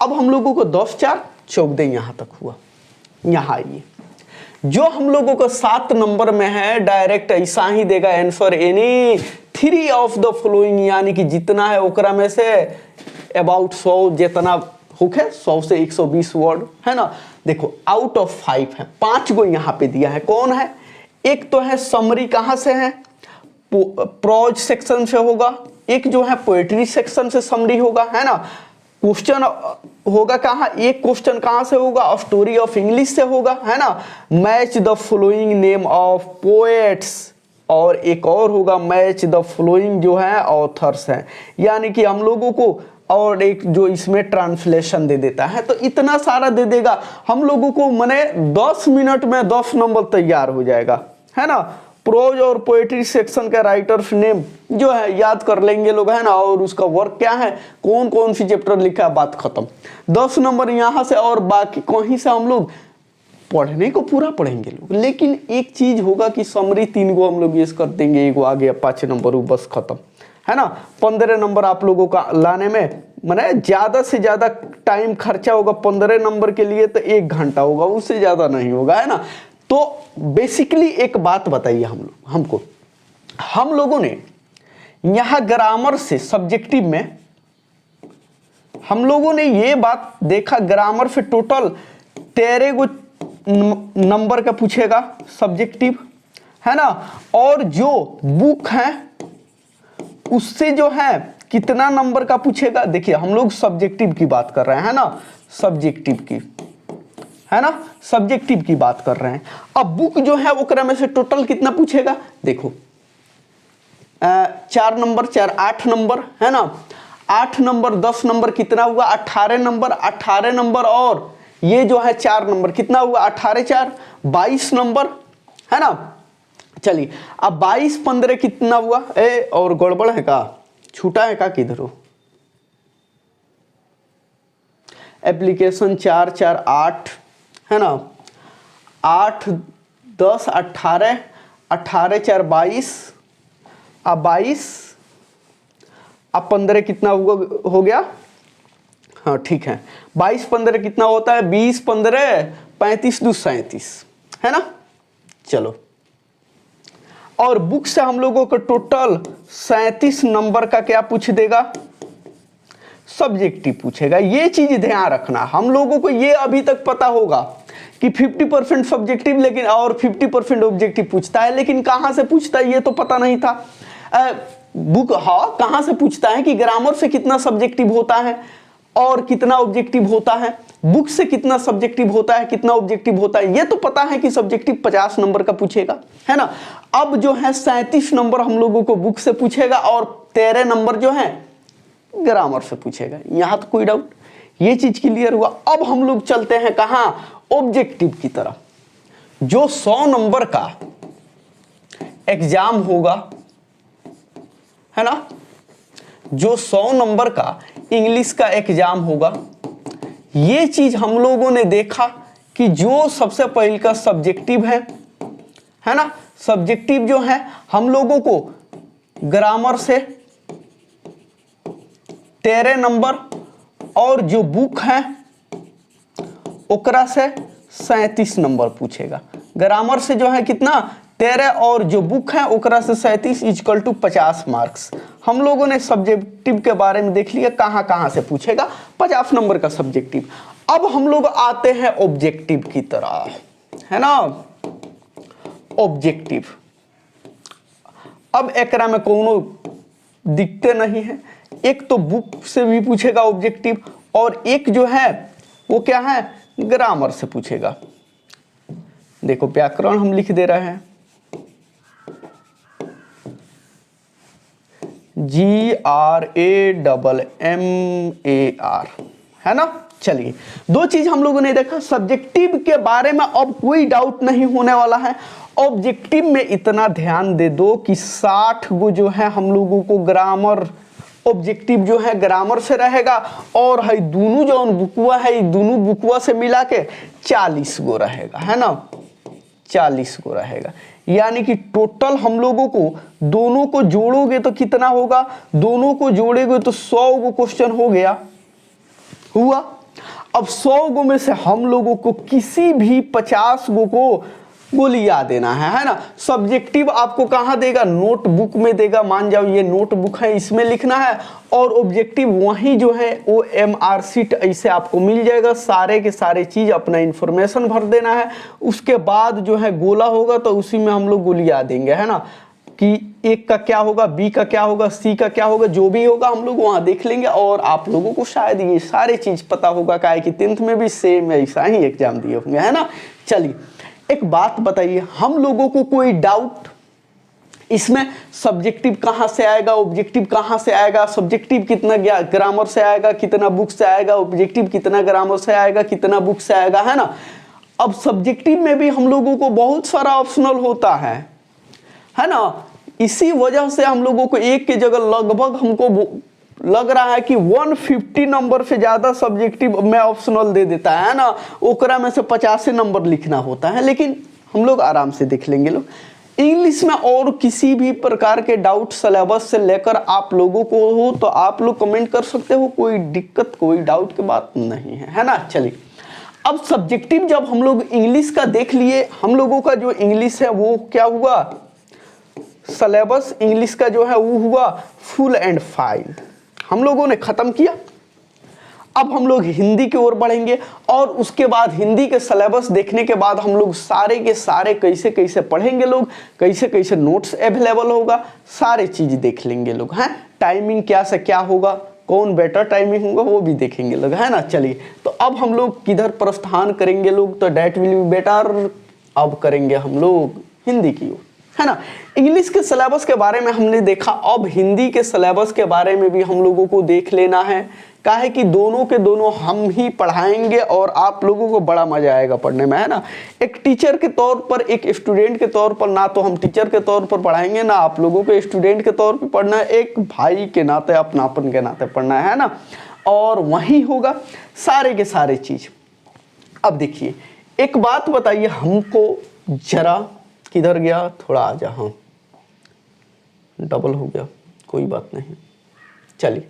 अब हम लोगों को 10 4 14 यहाँ तक हुआ। यहाँ आइए, जो हम लोगों को 7 नंबर में है, डायरेक्ट ऐसा ही देगा answer, any 3 of the following, यानी कि जितना है ओकरा में से अबाउट 100 जितना होके 100 से 120 वर्ड, है ना। देखो आउट ऑफ 5 है, 5 गो यहाँ पे दिया है। कौन है, एक तो है समरी, कहाँ से है, प्रोज सेक्शन से होगा, एक जो है पोएट्री सेक्शन से समरी होगा, है ना। क्वेश्चन होगा कहाँ, एक क्वेश्चन कहाँ से होगा, स्टोरी ऑफ इंग्लिश से होगा, है ना। Match the following name of poets, और एक और होगा मैच द फॉलोइंग जो है ऑथर्स है। यानी कि हम लोगों को और एक जो इसमें ट्रांसलेशन दे देता है, तो इतना सारा दे देगा हम लोगों को, माने 10 मिनट में 10 नंबर तैयार हो जाएगा, है ना। प्रोज और पोएट्री सेक्शन का राइटर्स नेम जो है याद कर लेंगे लोग, है ना, और उसका वर्क क्या है, कौन कौन सी चैप्टर लिखा है, बात खत्म। 10 नंबर यहाँ से, और बाकी कहीं से हम लोग पढ़ने को पूरा पढ़ेंगे लोग। लेकिन एक चीज होगा कि समरी 3 गो हम लोग यूज कर देंगे, एगो आ गया 5 नंबर, वो बस खत्म, है ना। 15 नंबर आप लोगों का लाने में माने ज्यादा से ज्यादा टाइम खर्चा होगा 15 नंबर के लिए, तो 1 घंटा होगा, उससे ज्यादा नहीं होगा, है ना। तो बेसिकली एक बात बताइए हम लोगों ने यहां ग्रामर से सब्जेक्टिव में हम लोगों ने ये बात देखा, ग्रामर से टोटल 13 गो नंबर का पूछेगा सब्जेक्टिव, है ना। और जो बुक है उससे जो है कितना नंबर का पूछेगा। देखिए हम लोग सब्जेक्टिव की बात कर रहे हैं, है ना, सब्जेक्टिव की बात कर रहे हैं। अब बुक जो है वो क्रम से टोटल कितना पूछेगा, देखो 4 नंबर 4 8 नंबर, है ना। 8 नंबर 10 नंबर कितना हुआ, 18 नंबर, 18 नंबर, और ये जो है 4 नंबर कितना हुआ, 18 4 22 नंबर, है ना। चलिए अब 22 15 कितना हुआ, और गड़बड़ है का, छूटा है का, किधर हो, एप्लीकेशन 4 4 8, है ना। 8 10 18 18 4 22, अब 22 अब 15 कितना हुआ, हो गया, हाँ ठीक है। 22 15 कितना होता है, 20 15 35 2 37, है ना। चलो, और बुक से हम लोगों को टोटल 37 नंबर का क्या पूछ देगा, सब्जेक्टिव पूछेगा। ये चीज ध्यान रखना, हम लोगों को ये अभी तक पता होगा कि 50% सब्जेक्टिव लेकिन और 50% ऑब्जेक्टिव पूछता है, लेकिन कहाँ से पूछता है ये तो पता नहीं था। बुक हाँ कहाँ से पूछता है कि ग्रामर से कितना सब्जेक्टिव होता है और कितना ऑब्जेक्टिव होता है, बुक से कितना सब्जेक्टिव होता है कितना ऑब्जेक्टिव होता है, ये तो पता है कि सब्जेक्टिव 50 नंबर का पूछेगा, है ना। अब जो है 37 नंबर हम लोगों को बुक से पूछेगा और 13 नंबर जो है ग्रामर से पूछेगा। यहां तो कोई डाउट, ये चीज क्लियर हुआ। अब हम लोग चलते हैं कहां, ऑब्जेक्टिव की तरफ। जो 100 नंबर का एग्जाम होगा, है ना, जो 100 नंबर का इंग्लिश का एग्जाम होगा, ये चीज हम लोगों ने देखा कि जो सबसे पहले का सब्जेक्टिव है ना, सब्जेक्टिव जो है हम लोगों को ग्रामर से 13 नंबर और जो बुक है ओकरा से 37 नंबर पूछेगा। ग्रामर से जो है कितना 13 और जो बुक है ओकरा से 37 इक्वल टू 50 मार्क्स। हम लोगों ने सब्जेक्टिव के बारे में देख लिया कहां कहां से पूछेगा, 50 नंबर का सब्जेक्टिव। अब हम लोग आते हैं ऑब्जेक्टिव की तरह, है ना, ऑब्जेक्टिव। अब एकरा में कोनो दिखते नहीं है, एक तो बुक से भी पूछेगा ऑब्जेक्टिव और एक जो है वो क्या है, ग्रामर से पूछेगा। देखो व्याकरण हम लिख दे रहे हैं, GRAMMAR, है ना। चलिए, दो चीज हम लोगों ने देखा, सब्जेक्टिव के बारे में अब कोई डाउट नहीं होने वाला है। ऑब्जेक्टिव में इतना ध्यान दे दो कि 60 गो जो है हम लोगों को ग्रामर, ऑब्जेक्टिव जो है ग्रामर से रहेगा और है दोनों जो बुकवा है दोनों बुकवा से मिला के 40 गो रहेगा, है ना, 40 गो रहेगा। यानी कि टोटल हम लोगों को दोनों को जोड़ोगे तो कितना होगा, दोनों को जोड़ेगे तो 100 गो क्वेश्चन हो गया, हुआ। अब 100 गो में से हम लोगों को किसी भी 50 गो को लिया देना है ना। सब्जेक्टिव आपको कहां देगा, नोटबुक में देगा, मान जाओ ये नोटबुक है इसमें लिखना है, और ऑब्जेक्टिव वही जो है OMR शीट ऐसे आपको मिल जाएगा, सारे के सारे चीज अपना इंफॉर्मेशन भर देना है। उसके बाद जो है गोला होगा तो उसी में हम लोग गोलियां देंगे, है ना, कि एक का क्या होगा, बी का क्या होगा, सी का क्या होगा, जो भी होगा हम लोग वहां देख लेंगे। और आप लोगों को शायद ये सारे चीज पता होगा, क्या है कि 10th में भी सेम ऐसा ही एग्जाम दिए होंगे, है ना। चलिए एक बात बताइए, हम लोगों को कोई डाउट इसमें सब्जेक्टिव कहां से आएगा, ऑब्जेक्टिव कहां से आएगा, सब्जेक्टिव कितना ग्रामर से आएगा, कितना बुक से आएगा, ऑब्जेक्टिव कितना ग्रामर से आएगा, कितना बुक से आएगा, है ना। अब सब्जेक्टिव में भी हम लोगों को बहुत सारा ऑप्शनल होता है ना। इसी वजह से हम लोगों को एक की जगह लगभग हमको लग रहा है कि 150 नंबर से ज्यादा सब्जेक्टिव में ऑप्शनल दे देता है ना, ओकरा में से 50 नंबर लिखना होता है। लेकिन हम लोग आराम से देख लेंगे लोग। इंग्लिश में और किसी भी प्रकार के डाउट सिलेबस से लेकर आप लोगों को हो तो आप लोग कमेंट कर सकते हो, कोई दिक्कत कोई डाउट की बात नहीं है ना। चलिए, अब सब्जेक्टिव जब हम लोग इंग्लिश का देख लिए, हम लोगों का जो इंग्लिश है वो क्या हुआ, सिलेबस इंग्लिश का जो है वो हुआ फुल एंड फाइल, हम लोगों ने खत्म किया। अब हम लोग हिंदी की ओर बढ़ेंगे और उसके बाद हिंदी के सिलेबस देखने के बाद हम लोग सारे के सारे कैसे कैसे पढ़ेंगे लोग, कैसे कैसे नोट्स अवेलेबल होगा, सारे चीज देख लेंगे लोग, हैं। टाइमिंग क्या से क्या होगा, कौन बेटर टाइमिंग होगा वो भी देखेंगे लोग, है ना। चलिए, तो अब हम लोग किधर प्रस्थान करेंगे लोग, तो डेट विल बी बेटर, अब करेंगे हम लोग हिंदी की ओर, है ना। इंग्लिश के सिलेबस के बारे में हमने देखा, अब हिंदी के सिलेबस के बारे में भी हम लोगों को देख लेना है। काहे कि दोनों के दोनों हम ही पढ़ाएंगे और आप लोगों को बड़ा मजा आएगा पढ़ने में, है ना। एक टीचर के तौर पर, एक स्टूडेंट के तौर पर, ना तो हम टीचर के तौर पर पढ़ाएंगे ना आप लोगों को स्टूडेंट के तौर पर पढ़ना है, एक भाई के नाते अपनापन के नाते पढ़ना है ना। और वही होगा सारे के सारे चीज। अब देखिए एक बात बताइए हमको जरा, किधर गया, थोड़ा आ जा, हाँ डबल हो गया, कोई बात नहीं। चलिए,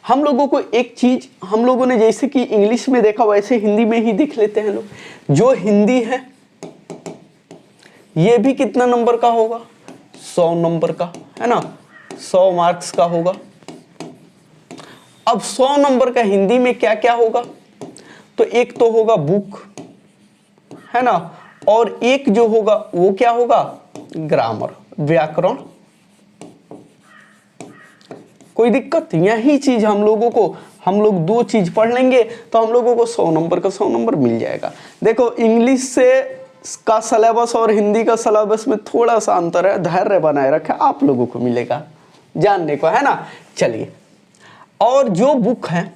हम लोगों को एक चीज, हम लोगों ने जैसे कि इंग्लिश में देखा वैसे हिंदी में ही देख लेते हैं लोग। जो हिंदी है ये भी कितना नंबर का होगा, 100 नंबर का, है ना, 100 मार्क्स का होगा। अब 100 नंबर का हिंदी में क्या क्या होगा, तो एक तो होगा बुक, है ना, और एक जो होगा वो क्या होगा, ग्रामर, व्याकरण। कोई दिक्कत, यही चीज हम लोगों को, हम लोग 2 चीज पढ़ लेंगे तो हम लोगों को 100 नंबर का 100 नंबर मिल जाएगा। देखो इंग्लिश से का सिलेबस और हिंदी का सिलेबस में थोड़ा सा अंतर है, धैर्य बनाए रखें, आप लोगों को मिलेगा जानने को, है ना। चलिए, और जो बुक है,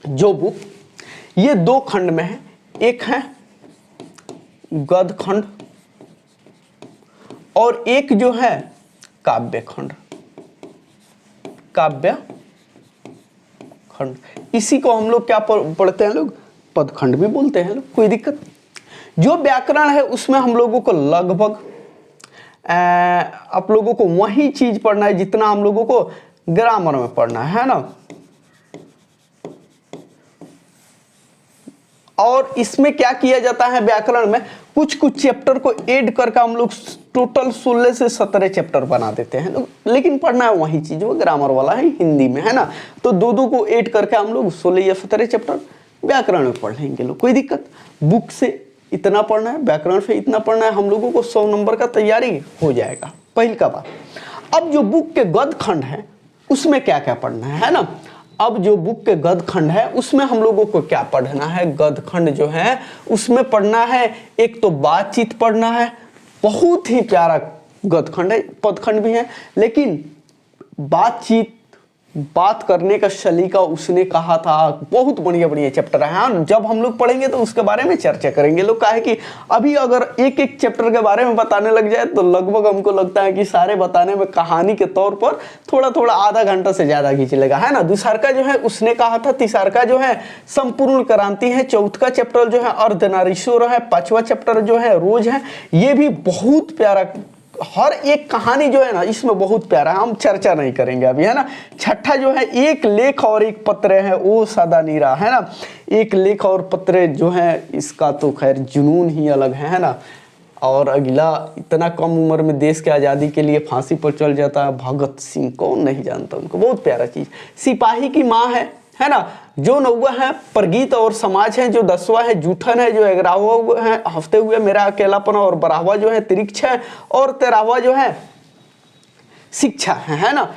जो बुक ये 2 खंड में है, एक है गद्य खंड और एक जो है काव्य खंड, काव्य खंड। इसी को हम लोग क्या पढ़ते हैं लोग, पद खंड भी बोलते हैं लोग, कोई दिक्कत। जो व्याकरण है उसमें हम लोगों को लगभग आप लोगों को वही चीज पढ़ना है जितना हम लोगों को ग्रामर में पढ़ना है ना। और इसमें क्या किया जाता है, व्याकरण में कुछ कुछ चैप्टर को ऐड करके हम लोग टोटल 16 से 17 चैप्टर बना देते हैं लोग, लेकिन पढ़ना है वही चीज, वो ग्रामर वाला है हिंदी में, है ना। तो 2 को ऐड करके हम लोग 16 या 17 चैप्टर व्याकरण में पढ़ लेंगे लोग, कोई दिक्कत। बुक से इतना पढ़ना है, व्याकरण से इतना पढ़ना है, हम लोगों को 100 नंबर का तैयारी हो जाएगा, पहली का बात। अब जो बुक के गद्य खंड है उसमें क्या क्या पढ़ना है ना। अब जो बुक के गद्य खंड है उसमें हम लोगों को क्या पढ़ना है, गद्य खंड जो है उसमें पढ़ना है, एक तो बातचीत पढ़ना है, बहुत ही प्यारा गद्य खंड है, पद खंड भी है, लेकिन बातचीत, बात करने का सलीका उसने कहा था, बहुत बढ़िया बढ़िया चैप्टर है। हाँ, जब हम लोग पढ़ेंगे तो उसके बारे में चर्चा करेंगे लोग, काहे कि अभी अगर एक एक चैप्टर के बारे में बताने लग जाए तो लगभग हमको लगता है कि सारे बताने में कहानी के तौर पर थोड़ा थोड़ा आधा घंटा से ज्यादा खींच लेगा, है ना। दूसरा जो है उसने कहा था, तीसरा जो है संपूर्ण क्रांति है, चौथा चैप्टर जो है अर्धनारीश्वर है, 5वां चैप्टर जो है रोज है, ये भी बहुत प्यारा, हर एक कहानी जो है ना इसमें बहुत प्यारा है, हम चर्चा नहीं करेंगे अभी, है ना। छठा जो है एक लेख और एक पत्र है, वो सदा नीरा, है ना। एक लेख और पत्र जो है इसका तो खैर जुनून ही अलग है ना। और अगला, इतना कम उम्र में देश के आज़ादी के लिए फांसी पर चल जाता है भगत सिंह, कौन नहीं जानता उनको, बहुत प्यारा चीज़। सिपाही की माँ है ना। जो 9वां है परगीत और समाज है, जो 10वां है जूठन है, जो 11वां है हफ्ते हुए मेरा अकेलापन और 12वां जो है तिरिक्ष है, और 13वां जो है शिक्षा है ना।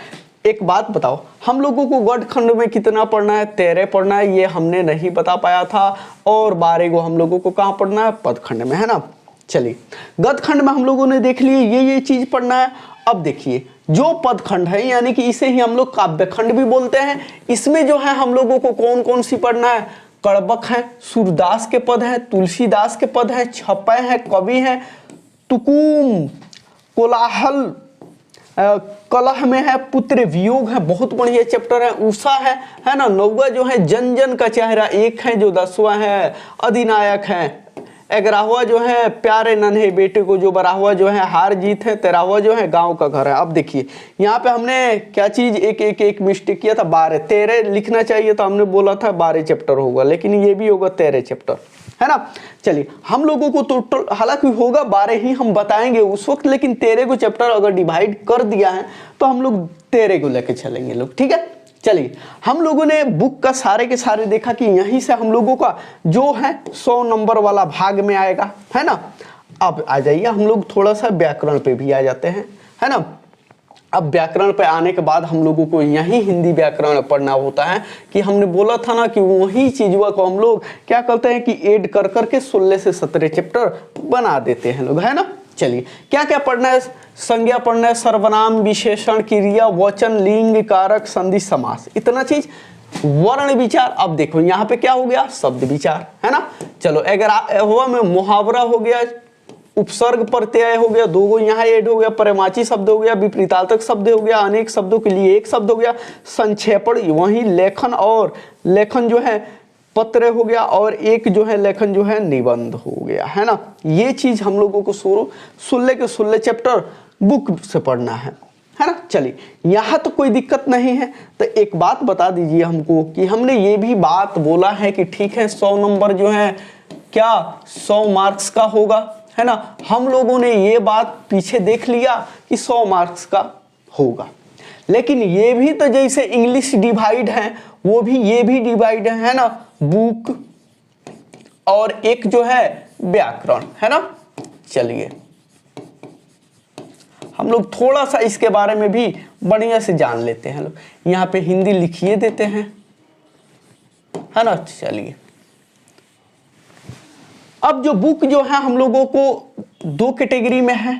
एक बात बताओ, हम लोगों को गद्य खंड में कितना पढ़ना है, 13 पढ़ना है, ये हमने नहीं बता पाया था। और 12 को हम लोगों को कहाँ पढ़ना है, पद खंड में, है ना। चलिए, गद्य खंड में हम लोगों ने देख लिए ये चीज पढ़ना है। अब देखिए, जो पद खंड है यानी कि इसे ही हम लोग काव्य खंड भी बोलते हैं, इसमें जो है हम लोगों को कौन कौन सी पढ़ना है, कड़बक है, सूरदास के पद है, तुलसीदास के पद है, छपय है, कवि है, तुकुम, कोलाहल, कलह में है, पुत्र वियोग है, बहुत बढ़िया चैप्टर है, उषा है ना। 9वां जो है जन जन का चेहरा एक है, जो 10वां है अधिनायक है, 11वां जो है प्यारे नन्हे बेटे को, जो 12वां जो है हार जीत है, 13वां जो है गांव का घर है। अब देखिए यहाँ पे हमने क्या चीज एक मिस्टेक किया था, 13 लिखना चाहिए था, हमने बोला था 12 चैप्टर होगा, लेकिन ये भी होगा 13 चैप्टर, है ना। चलिए, हम लोगों को टोटल हालांकि होगा 12 ही, हम बताएंगे उस वक्त, लेकिन 13 को चैप्टर अगर डिवाइड कर दिया है तो हम लोग 13 को लेके चलेंगे लोग, ठीक है। चलिए, हम लोगों ने बुक का सारे के सारे देखा कि यहीं से हम लोगों का जो है 100 नंबर वाला भाग में आएगा, है ना। अब आ जाइए, हम लोग थोड़ा सा व्याकरण पे भी आ जाते हैं, है ना। अब व्याकरण पे आने के बाद हम लोगों को यही हिंदी व्याकरण पढ़ना होता है, कि हमने बोला था ना कि वही चीज़ों को हम लोग क्या करते हैं कि ऐड कर करके 16 से 17 चैप्टर बना देते हैं लोग, है ना। चलिए, क्या क्या पढ़ना है, संज्ञा पढ़ना है, सर्वनाम, विशेषण, क्रिया, वचन, लिंग, कारक, संधि, समास, इतना चीज। वर्ण विचार, अब देखो यहाँ पे क्या हो गया, शब्द विचार, है ना। चलो, अगर हुआ में मुहावरा हो गया, उपसर्ग प्रत्यय हो गया, 2 यहाँ ऐड हो गया, परमाची शब्द हो गया, विपरीतार्थक शब्द हो गया, अनेक शब्दों के लिए एक शब्द हो गया, संक्षेपण, वहीं लेखन, और लेखन जो है पत्र हो गया, और एक जो है लेखन जो है निबंध हो गया, है ना। ये चीज हम लोगों को 16 के 16 चैप्टर बुक से पढ़ना है ना। चलिए, यहाँ तो कोई दिक्कत नहीं है। तो एक बात बता दीजिए हमको कि हमने ये भी बात बोला है कि ठीक है 100 नंबर जो है क्या 100 मार्क्स का होगा, है ना। हम लोगों ने ये बात पीछे देख लिया कि 100 मार्क्स का होगा, लेकिन ये भी तो जैसे इंग्लिश डिवाइड है वो भी ये भी डिवाइड है ना, बुक और एक जो है व्याकरण, है ना। चलिए हम लोग थोड़ा सा इसके बारे में भी बढ़िया से जान लेते हैं। लोग यहाँ पे हिंदी लिखिए देते हैं, है ना। चलिए अब जो बुक जो है हम लोगों को 2 कैटेगरी में है,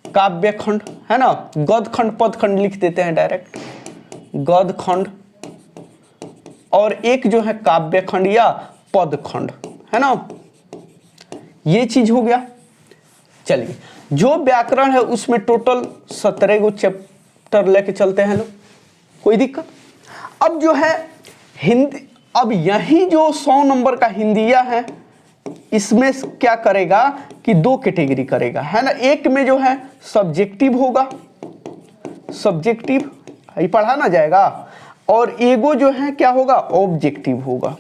काव्य खंड, है ना, गद्य खंड पद खंड लिख देते हैं डायरेक्ट, गद्य खंड, और एक जो है काव्य खंड या पद खंड, है ना। ये चीज हो गया। चलिए जो व्याकरण है उसमें टोटल 17 गो चैप्टर लेके चलते हैं लोग, कोई दिक्कत। अब जो है हिंदी, अब यही जो 100 नंबर का हिंदिया है इसमें क्या करेगा कि 2 कैटेगरी करेगा, है ना। एक में जो है सब्जेक्टिव होगा, सब्जेक्टिव ये पढ़ा ना जाएगा, और एगो जो है क्या होगा, ऑब्जेक्टिव होगा,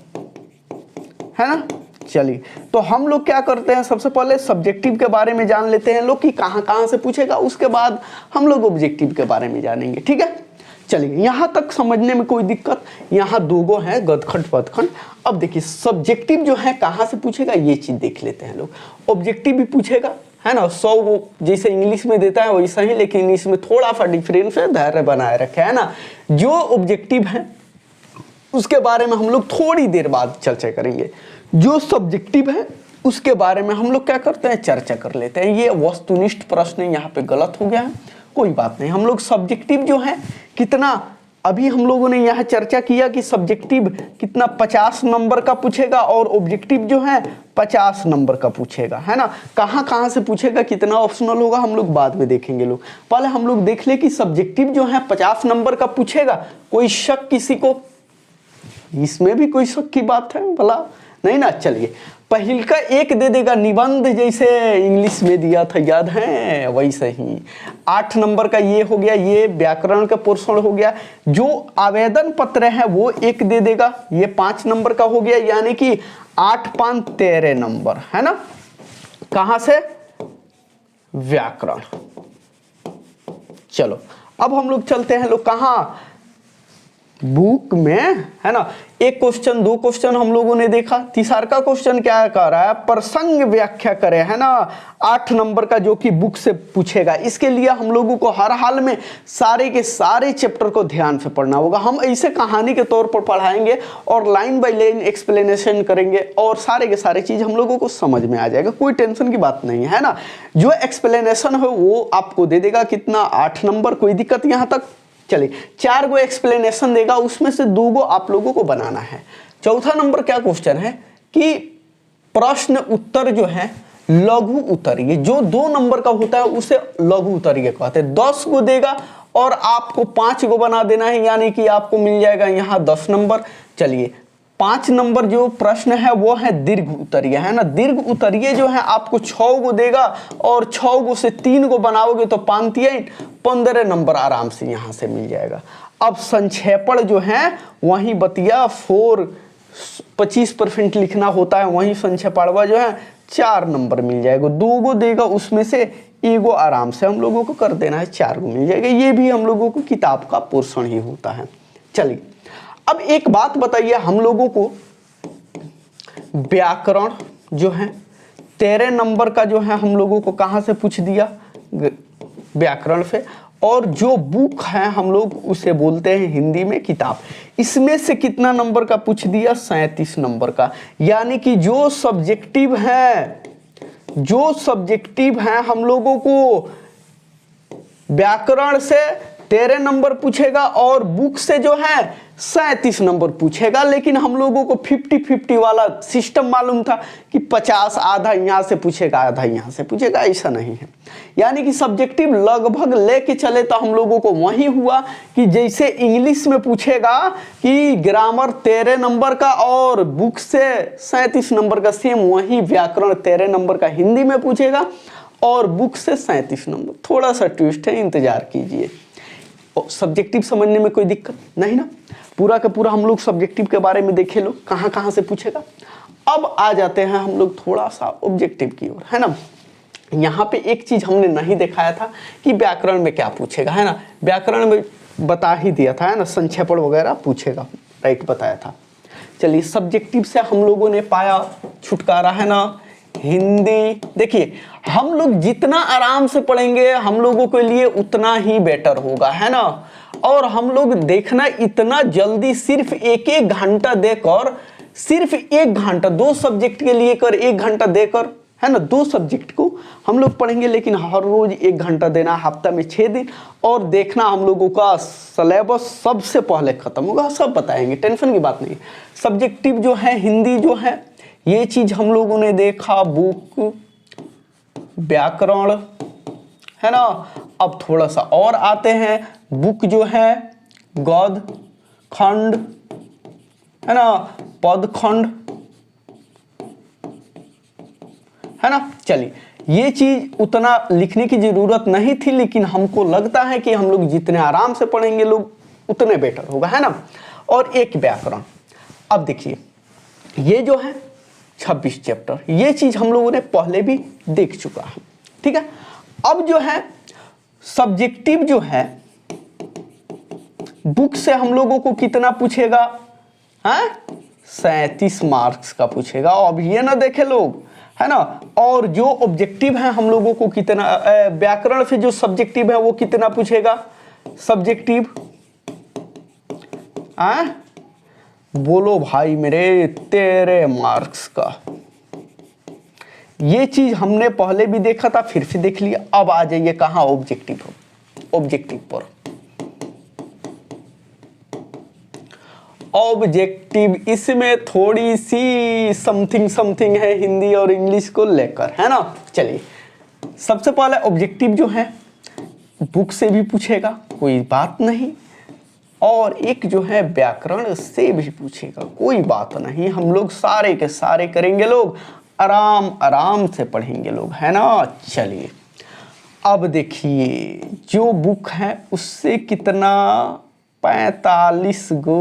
है ना। चलिए तो हम लोग क्या करते हैं, सबसे पहले सब्जेक्टिव के बारे में जान लेते हैं लोग कि कहां कहां से पूछेगा, उसके बाद हम लोग ऑब्जेक्टिव के बारे में जानेंगे, ठीक है। चलिए यहां तक समझने में कोई दिक्कत। यहां 2 गो है गद्यखंड पदखंड। अब देखिए सब्जेक्टिव जो है कहां से पूछेगा ये चीज देख लेते हैं लोग। ऑब्जेक्टिव भी पूछेगा, है ना, 100 गो जैसे इंग्लिश में देता है वैसा ही, लेकिन इसमें थोड़ा सा डिफरेंस है, धैर्य बनाए रखे, है ना। जो ऑब्जेक्टिव है उसके बारे में हम लोग थोड़ी देर बाद चर्चा करेंगे। जो सब्जेक्टिव है उसके बारे में हम लोग क्या करते हैं, चर्चा कर लेते हैं। ये वस्तुनिष्ठ प्रश्न यहाँ पे गलत हो गया है, कोई बात नहीं। हम लोग सब्जेक्टिव जो है कितना, अभी हम लोगों ने यहाँ चर्चा किया कि सब्जेक्टिव कितना 50 नंबर का पूछेगा और ऑब्जेक्टिव जो है 50 नंबर का पूछेगा, है ना। कहाँ कहाँ से पूछेगा, कितना ऑप्शनल होगा हम लोग बाद में देखेंगे लोग। पहले हम लोग देख ले कि सब्जेक्टिव जो है 50 नंबर का पूछेगा। कोई शक किसी को, इसमें भी कोई शक की बात है भला नहीं ना। चलिए पहिल का 1 दे देगा, निबंध जैसे इंग्लिश में दिया था याद है वैसे ही। 8 नंबर का ये हो गया, ये व्याकरण का पोर्शन हो गया। जो आवेदन पत्र है वो 1 दे देगा, ये 5 नंबर का हो गया, यानी कि 8 5 13 नंबर, है ना। कहां से, व्याकरण। चलो अब हम लोग चलते हैं लोग कहां, बुक में, है ना। 1 क्वेश्चन 2 क्वेश्चन हम लोगों ने देखा। तीसरा का क्वेश्चन क्या कर रहा है, प्रसंग व्याख्या करे, है ना, 8 नंबर का जो कि बुक से पूछेगा। इसके लिए हम लोगों को हर हाल में सारे के सारे चैप्टर को ध्यान से पढ़ना होगा। हम ऐसे कहानी के तौर पर पढ़ाएंगे और लाइन बाय लाइन एक्सप्लेनेशन करेंगे और सारे के सारे चीज हम लोगों को समझ में आ जाएगा, कोई टेंशन की बात नहीं है ना। जो एक्सप्लेनेशन है वो आपको दे देगा कितना, 8 नंबर, कोई दिक्कत यहाँ तक। चलिए 4 गो एक्सप्लेनेशन देगा, उसमें से 2 गो आप लोगों को बनाना है। चौथा नंबर क्या क्वेश्चन है कि प्रश्न उत्तर जो है लघु उत्तरीय, जो 2 नंबर का होता है उसे लघु उत्तरीय कहते हैं। 10 गो देगा और आपको 5 गो बना देना है, यानी कि आपको मिल जाएगा यहाँ 10 नंबर। चलिए 5 नंबर जो प्रश्न है वो है दीर्घ उत्तरीय, है ना। दीर्घ उत्तरीय जो है आपको 6 गो देगा और 6 गो से 3 गो बनाओगे तो 5 3 15 नंबर आराम से यहाँ से मिल जाएगा। अब संक्षेपण जो है वहीं बतिया 25% लिखना होता है, वहीं संक्षेपणवा जो है 4 नंबर मिल जाएगा। 2 गो देगा, उसमें से 1 गो आराम से हम लोगों को कर देना है, 4 गो मिल जाएगा। ये भी हम लोगों को किताब का पोर्शन ही होता है। चलिए अब एक बात बताइए, हम लोगों को व्याकरण जो है 13 नंबर का जो है हम लोगों को कहां से पूछ दिया, व्याकरण से। और जो बुक है हम लोग उसे बोलते हैं हिंदी में किताब। इसमें से कितना नंबर का पूछ दिया, 37 नंबर का। यानी कि जो सब्जेक्टिव है, जो सब्जेक्टिव है हम लोगों को व्याकरण से 13 नंबर पूछेगा और बुक से जो है 37 नंबर पूछेगा। लेकिन हम लोगों को 50-50 वाला सिस्टम मालूम था कि 50 आधा यहाँ से पूछेगा आधा यहाँ से पूछेगा, ऐसा नहीं है। यानी कि सब्जेक्टिव लगभग लेके चले तो हम लोगों को वही हुआ कि जैसे इंग्लिश में पूछेगा कि ग्रामर 13 नंबर का और बुक से 37 नंबर का, सेम वही व्याकरण 13 नंबर का हिंदी में पूछेगा और बुक से 37 नंबर। थोड़ा सा ट्विस्ट है, इंतजार कीजिए। सब्जेक्टिव समझने में कोई दिक्कत नहीं ना। पूरा का पूरा हम लोग सब्जेक्टिव के बारे में देखे लो कहां कहां से पूछेगा। अब आ जाते हैं हम लोग थोड़ा सा ऑब्जेक्टिव की ओर, है ना। यहाँ पे एक चीज हमने नहीं दिखाया था कि व्याकरण में क्या पूछेगा, है ना। व्याकरण में बता ही दिया था, है ना, संक्षेपण वगैरह पूछेगा, राइट, बताया था। चलिए सब्जेक्टिव से हम लोगों ने पाया छुटकारा, है ना। हिंदी देखिए, हम लोग जितना आराम से पढ़ेंगे हम लोगों के लिए उतना ही बेटर होगा, है ना। और हम लोग देखना इतना जल्दी सिर्फ एक एक घंटा देकर, सिर्फ एक घंटा 2 सब्जेक्ट के लिए कर 1 घंटा देकर, है ना, 2 सब्जेक्ट को हम लोग पढ़ेंगे, लेकिन हर रोज 1 घंटा देना, हफ्ता में 6 दिन, और देखना हम लोगों का सिलेबस सबसे पहले खत्म होगा, सब बताएंगे, टेंशन की बात नहीं। सब्जेक्टिव जो है हिंदी जो है, ये चीज हम लोगों ने देखा, बुक, व्याकरण, है ना। अब थोड़ा सा और आते हैं, बुक जो है गद्य खंड, है ना, पद खंड, है ना। चलिए ये चीज उतना लिखने की जरूरत नहीं थी, लेकिन हमको लगता है कि हम लोग जितने आराम से पढ़ेंगे लोग उतने बेटर होगा, है ना। और एक व्याकरण, अब देखिए ये जो है 26 चैप्टर, ये चीज हम लोगों ने पहले भी देख चुका है, ठीक है। अब जो है सब्जेक्टिव जो है, बुक से हम लोगों को कितना पूछेगा, है 37 मार्क्स का पूछेगा। अब ये ना देखे लोग, है ना। और जो ऑब्जेक्टिव है हम लोगों को कितना, व्याकरण से जो सब्जेक्टिव है वो कितना पूछेगा, सब्जेक्टिव, बोलो भाई मेरे, 13 मार्क्स का। ये चीज हमने पहले भी देखा था, फिर से देख लिया। अब आ जाइए कहां, ऑब्जेक्टिव, ऑब्जेक्टिव पर। ऑब्जेक्टिव इसमें थोड़ी सी समथिंग है हिंदी और इंग्लिश को लेकर, है ना। चलिए सबसे पहले ऑब्जेक्टिव जो है बुक से भी पूछेगा, कोई बात नहीं, और एक जो है व्याकरण से भी पूछेगा, कोई बात नहीं। हम लोग सारे के सारे करेंगे, लोग आराम आराम से पढ़ेंगे लोग, है ना। चलिए अब देखिए जो बुक है उससे कितना, 45 गो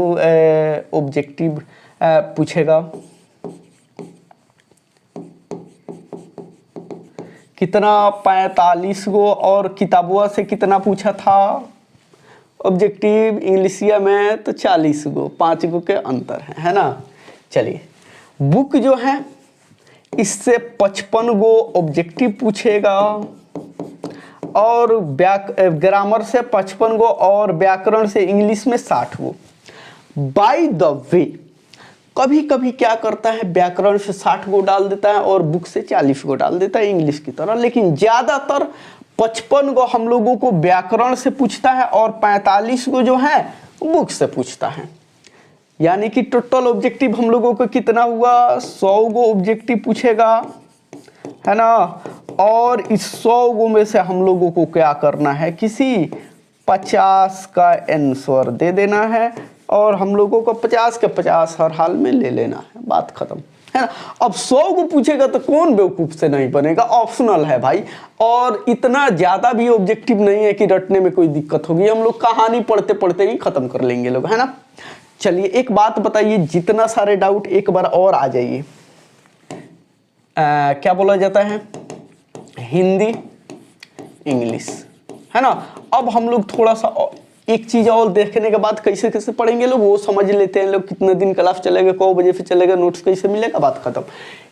ऑब्जेक्टिव पूछेगा। कितना, 45 गो। और किताबों से कितना पूछा था ऑब्जेक्टिव, इंग्लिशिया में तो 40 गो, 5 गो के अंतर है ना। चलिए बुक जो है इससे 55 गो ऑब्जेक्टिव पूछेगा, और ग्रामर से 55 गो, और व्याकरण से इंग्लिश में 60 गो। बाय द वे कभी कभी क्या करता है, व्याकरण से 60 गो डाल देता है और बुक से 40 गो डाल देता है इंग्लिश की तरह, लेकिन ज्यादातर 55 गो हम लोगों को व्याकरण से पूछता है और 45 गो जो है बुक से पूछता है। यानी कि टोटल ऑब्जेक्टिव हम लोगों को कितना हुआ, 100 गो ऑब्जेक्टिव पूछेगा, है ना। और इस 100 गो में से हम लोगों को क्या करना है, किसी 50 का आंसर दे देना है, और हम लोगों को 50 के 50 हर हाल में ले लेना है, बात खत्म, है ना। अब 100 को पूछेगा तो कौन बेवकूफ से नहीं बनेगा, ऑप्शनल है भाई, और इतना ज्यादा भी ऑब्जेक्टिव नहीं है कि रटने में कोई दिक्कत होगी, हम लोग कहानी पढ़ते पढ़ते ही खत्म कर लेंगे लोग, है ना। चलिए एक बात बताइए, जितना सारे डाउट एक बार और आ जाइए, क्या बोला जाता है, हिंदी इंग्लिश, है ना। अब हम लोग थोड़ा सा एक चीज और देखने के बाद कैसे कैसे पढ़ेंगे लोग वो समझ लेते हैं लोग, कितने दिन क्लास चलेगा, कौ बजे से चलेगा, नोट्स कैसे मिलेगा, बात खत्म।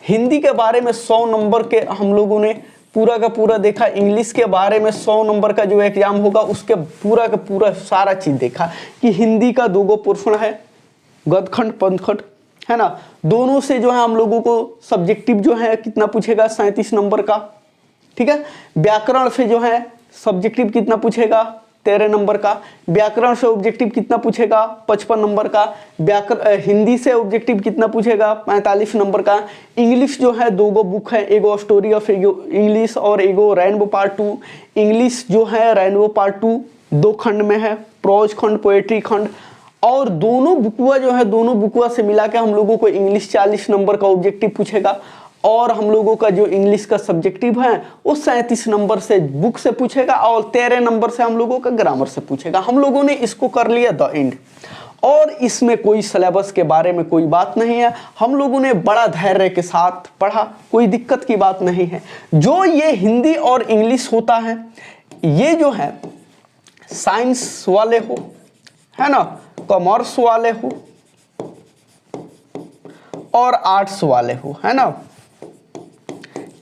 हिंदी के बारे में 100 नंबर के हम लोगों ने पूरा का पूरा देखा, इंग्लिश के बारे में 100 नंबर का जो एग्जाम होगा उसके पूरा का पूरा सारा चीज देखा कि हिंदी का 2 गो पोर्शन है, गद्यखंड पदखंड, है ना। दोनों से जो है हम लोगों को सब्जेक्टिव जो है कितना पूछेगा, 37 नंबर का, ठीक है। व्याकरण से जो है सब्जेक्टिव कितना पूछेगा, 13 नंबर का। व्याकरण से ऑब्जेक्टिव कितना पूछेगा, 55 नंबर का। हिंदी से ऑब्जेक्टिव कितना पूछेगा, 45 नंबर का। इंग्लिश जो है 2 गो बुक है, एगो स्टोरी ऑफ इंग्लिश और एगो रेनबो पार्ट 2। इंग्लिश जो है रेनबो पार्ट 2 2 खंड में है, प्रोज खंड, पोएट्री खंड, और दोनों बुकुआ जो है, दोनों बुकुआ से मिला के हम लोगों को इंग्लिश 40 नंबर का ऑब्जेक्टिव पूछेगा, और हम लोगों का जो इंग्लिश का सब्जेक्टिव है वो 37 नंबर से बुक से पूछेगा, और 13 नंबर से हम लोगों का ग्रामर से पूछेगा। हम लोगों ने इसको कर लिया द एंड। और इसमें कोई सिलेबस के बारे में कोई बात नहीं है। हम लोगों ने बड़ा धैर्य के साथ पढ़ा, कोई दिक्कत की बात नहीं है। जो ये हिंदी और इंग्लिश होता है, ये जो है साइंस वाले हो, है ना, कॉमर्स वाले हो और आर्ट्स वाले हो, है ना,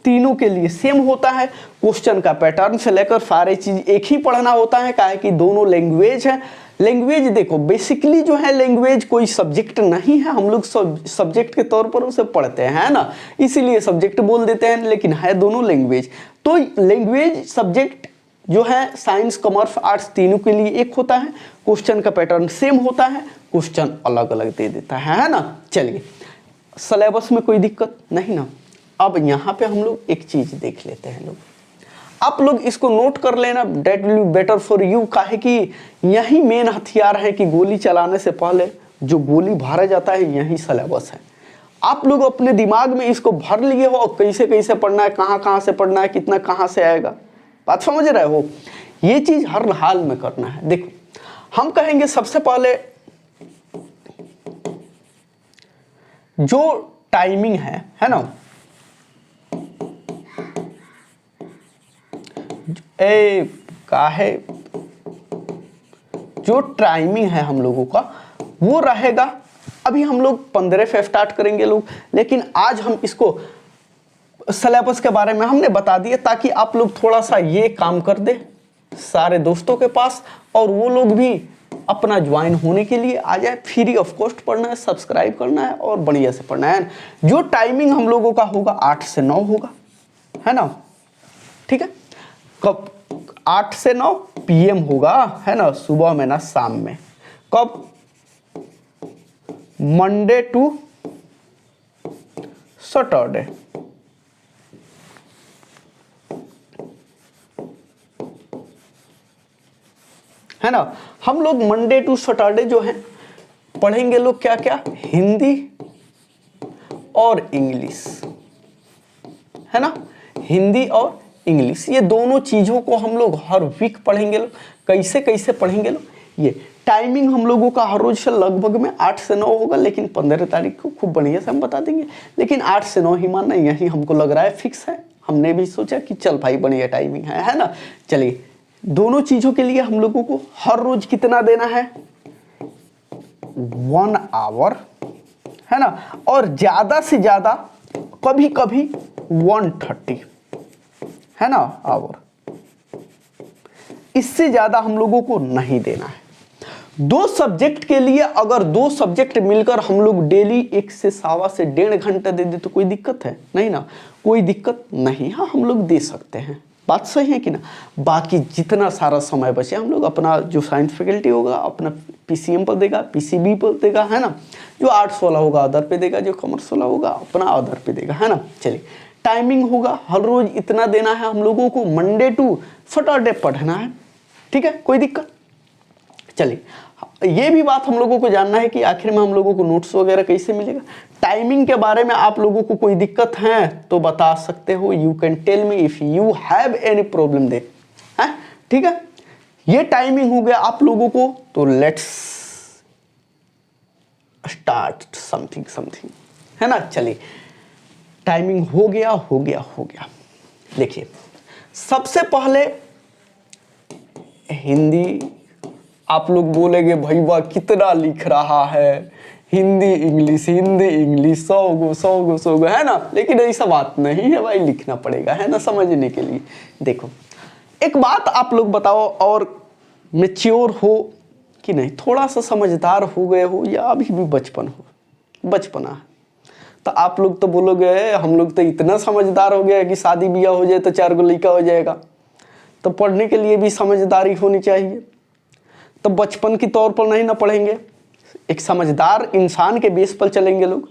तीनों के लिए सेम होता है। क्वेश्चन का पैटर्न से लेकर सारे चीज एक ही पढ़ना होता है, काहे कि दोनों लैंग्वेज है। लैंग्वेज देखो बेसिकली जो है लैंग्वेज कोई सब्जेक्ट नहीं है, हम लोग सब्जेक्ट के तौर पर उसे पढ़ते हैं, है ना, इसीलिए सब्जेक्ट बोल देते हैं, लेकिन है दोनों लैंग्वेज। तो लैंग्वेज सब्जेक्ट जो है साइंस कॉमर्स आर्ट्स तीनों के लिए एक होता है। क्वेश्चन का पैटर्न सेम होता है, क्वेश्चन अलग अलग दे देता है ना। चलिए, सिलेबस में कोई दिक्कत नहीं ना। अब यहाँ पे हम लोग एक चीज देख लेते हैं लोग, आप लोग इसको नोट कर लेना, that will be better for you, काहे कि यही मेन हथियार है कि गोली चलाने से पहले जो गोली भरा जाता है यही सिलेबस है। आप लोग अपने दिमाग में इसको भर लिए हो और कैसे कैसे पढ़ना है, कहाँ कहाँ से पढ़ना है, कितना कहाँ से आएगा, बात समझ रहे हो। ये चीज हर हाल में करना है। देखो हम कहेंगे सबसे पहले जो टाइमिंग है ना, जो टाइमिंग है हम लोगों का वो रहेगा। अभी हम लोग 15 से स्टार्ट करेंगे लोग, लेकिन आज हम इसको सिलेबस के बारे में हमने बता दिया ताकि आप लोग थोड़ा सा ये काम कर दे सारे दोस्तों के पास, और वो लोग भी अपना ज्वाइन होने के लिए आ जाए। फ्री ऑफ कॉस्ट पढ़ना है, सब्सक्राइब करना है और बढ़िया से पढ़ना है। जो टाइमिंग हम लोगों का होगा 8 से 9 होगा, है ना, ठीक है। कब 8 से 9 PM होगा, है ना, सुबह में ना शाम में। कब? मंडे टू सैटरडे, है ना। हम लोग मंडे टू सैटरडे जो है पढ़ेंगे लोग क्या क्या, हिंदी और इंग्लिश, है ना, हिंदी और इंग्लिश, ये दोनों चीजों को हम लोग हर वीक पढ़ेंगे लोग। कैसे कैसे पढ़ेंगे लोग, ये टाइमिंग हम लोगों का हर रोज से लगभग में 8 से 9 होगा, लेकिन 15 तारीख को खूब बढ़िया से हम बता देंगे। लेकिन 8 से 9 ही मानना, यही हमको लग रहा है फिक्स है। हमने भी सोचा कि चल भाई बढ़िया टाइमिंग है ना। चलिए, दोनों चीजों के लिए हम लोगों को हर रोज कितना देना है, 1 आवर, है ना, और ज्यादा से ज्यादा कभी कभी 130, है ना, आवर। इससे ज्यादा हम लोगों को नहीं देना है। 2 सब्जेक्ट के लिए अगर 2 सब्जेक्ट मिलकर हम लोग डेली 1 से 1.25 से 1.5 घंटा दे दे तो कोई दिक्कत है नहीं ना, कोई दिक्कत नहीं। हाँ, हम लोग दे सकते हैं, बात सही है कि ना। बाकी जितना सारा समय बचे हम लोग अपना जो साइंस फैकल्टी होगा अपना PCM पर देगा, PCB पर देगा, है ना, जो आर्ट्स वाला होगा अदर पे देगा, जो कॉमर्स वाला होगा अपना अदर पे देगा, है ना। चलिए, टाइमिंग होगा हर रोज इतना देना है हम लोगों को, मंडे टू सैटरडे पढ़ना है, ठीक है, कोई दिक्कत। चलिए, ये भी बात हम लोगों को जानना है कि आखिर में हम लोगों को नोट्स वगैरह कैसे मिलेगा। टाइमिंग के बारे में आप लोगों को कोई दिक्कत है तो बता सकते हो, you can tell me if you have any problem दे, है, ठीक है। ये टाइमिंग हो गया आप लोगों को, तो लेट्स स्टार्ट समथिंग, है ना। चलिए, टाइमिंग हो गया। देखिए, सबसे पहले हिंदी, आप लोग बोलेंगे भाई वाह कितना लिख रहा है, हिंदी इंग्लिश 100 गो, है ना, लेकिन ऐसा बात नहीं है भाई, लिखना पड़ेगा, है ना, समझने के लिए। देखो एक बात आप लोग बताओ, और मैच्योर हो कि नहीं, थोड़ा सा समझदार हो गए हो या अभी भी बचपना है। तो आप लोग तो बोलोगे हम लोग तो इतना समझदार हो गया कि शादी ब्याह हो जाए तो 4 गो लड़का हो जाएगा। तो पढ़ने के लिए भी समझदारी होनी चाहिए। तो बचपन के तौर पर नहीं ना पढ़ेंगे, एक समझदार इंसान के बेस पर चलेंगे लोग,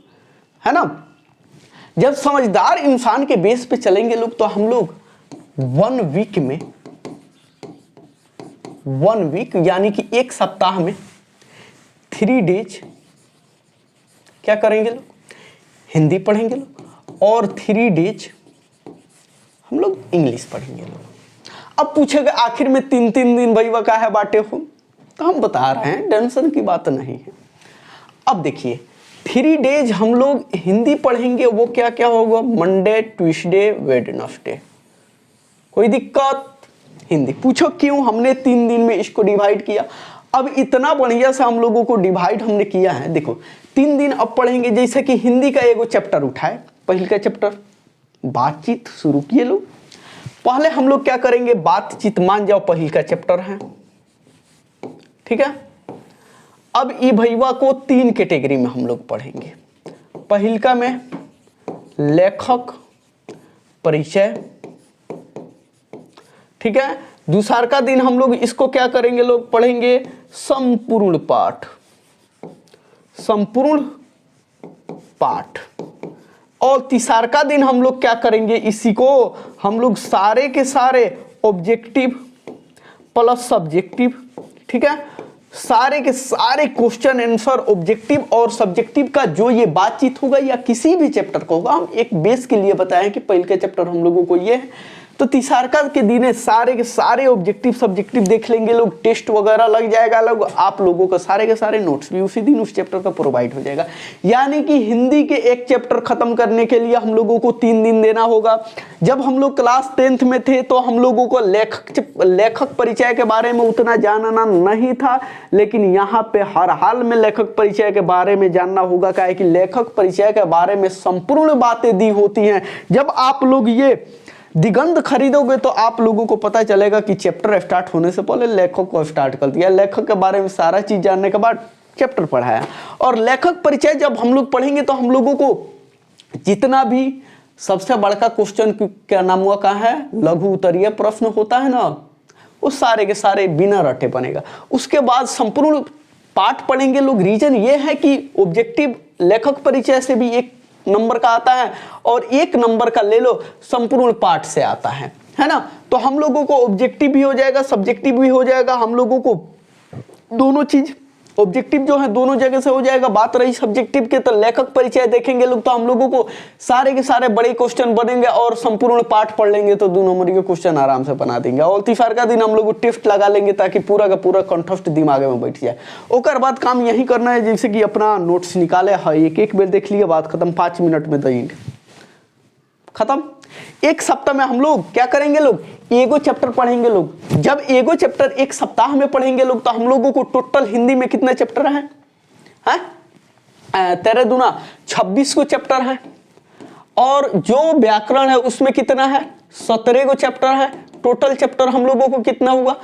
है ना। जब समझदार इंसान के बेस पे चलेंगे लोग तो हम लोग 1 वीक यानी कि 1 सप्ताह में 3 डेज क्या करेंगे लोग, हिंदी पढ़ेंगे लोग, और 3 डेज हम लोग इंग्लिश पढ़ेंगे लोग। अब पूछेगा आखिर में 3 दिन भाई वह का है बांटे हो, तो हम बता रहे हैं, टेंशन की बात नहीं है। अब देखिए 3 डेज हम लोग हिंदी पढ़ेंगे, वो क्या क्या होगा, मंडे, ट्यूसडे, वेडनेसडे। कोई दिक्कत? हिंदी पूछो क्यों हमने 3 दिन में इसको डिवाइड किया। अब इतना बढ़िया से हम लोगों को डिवाइड हमने किया है। देखो 3 दिन अब पढ़ेंगे, जैसे कि हिंदी का एगो चैप्टर उठाए, पहले का चैप्टर बातचीत शुरू किए लोग। पहले हम लोग क्या करेंगे, बातचीत मान जाओ पहले का चैप्टर है, ठीक है। अब ई भैया को 3 कैटेगरी में हम लोग पढ़ेंगे। पहल का में लेखक परिचय, ठीक है। दूसरा का दिन हम लोग इसको क्या करेंगे, लोग पढ़ेंगे संपूर्ण पाठ, संपूर्ण पाठ। और तीसरा का दिन हम लोग क्या करेंगे, इसी को हम लोग सारे के सारे ऑब्जेक्टिव प्लस सब्जेक्टिव, ठीक है। सारे के सारे क्वेश्चन आंसर ऑब्जेक्टिव और सब्जेक्टिव का जो ये बातचीत होगा या किसी भी चैप्टर का होगा, हम एक बेस के लिए बताएं कि पहले का चैप्टर हम लोगों को ये है। तो तीसरा के दिन सारे के सारे ऑब्जेक्टिव सब्जेक्टिव देख लेंगे लोग, टेस्ट वगैरह लग जाएगा लोग, आप लोगों का सारे के सारे नोट्स भी उसी दिन उस चैप्टर का प्रोवाइड हो जाएगा। यानी कि हिंदी के एक चैप्टर खत्म करने के लिए हम लोगों को 3 दिन देना होगा। जब हम लोग क्लास 10th में थे तो हम लोगों को लेखक परिचय के बारे में उतना जानना नहीं था, लेकिन यहाँ पे हर हाल में लेखक परिचय के बारे में जानना होगा। क्या है कि लेखक परिचय के बारे में संपूर्ण बातें दी होती हैं। जब आप लोग ये दिगंत खरीदोगे तो आप लोगों को पता चलेगा कि चैप्टर स्टार्ट होने से पहले लेखक को स्टार्ट कर दिया, लेखक के बारे में सारा चीज जानने के बाद चैप्टर पढ़ाया। और लेखक परिचय जब हम लोग पढ़ेंगे तो हम लोगों को जितना भी सबसे बड़का क्वेश्चन क्या नाम हुआ का है, लघु उत्तरीय प्रश्न होता है ना, वो सारे के सारे बिना रटे बनेगा। उसके बाद संपूर्ण पाठ पढ़ेंगे लोग। रीजन ये है कि ऑब्जेक्टिव लेखक परिचय से भी 1 नंबर का आता है और 1 नंबर का ले लो संपूर्ण पाठ से आता है ना। तो हम लोगों को ऑब्जेक्टिव भी हो जाएगा, सब्जेक्टिव भी हो जाएगा। हम लोगों को दोनों चीज, ऑब्जेक्टिव जो है दोनों जगह से हो जाएगा। बात रही सब्जेक्टिव के, तो लेखक परिचय देखेंगे लोग तो हम लोगों को सारे के सारे बड़े क्वेश्चन बनेंगे और संपूर्ण पाठ पढ़ लेंगे तो 2 नंबर के क्वेश्चन आराम से बना देंगे। और तीसरा का दिन हम लोग टेस्ट लगा लेंगे ताकि पूरा का पूरा कंठस्थ दिमाग में बैठ जाए। ओकर बाद काम यही करना है, जैसे कि अपना नोट्स निकाले है, एक बेर देख लिए, बात खत्म, 5 मिनट में देंगे खत्म। 1 सप्ताह में हम लोग क्या करेंगे, लोग एगो चैप्टर पढ़ेंगे लोग। जब एगो चैप्टर 1 सप्ताह में पढ़ेंगे लोग तो हम लोगों को टोटल हिंदी में कितने चैप्टर हैं? 13 दूना 26 को चैप्टर है। और जो व्याकरण है उसमें कितना है, 17 को चैप्टर है। टोटल चैप्टर हम लोगों को कितना हुआ,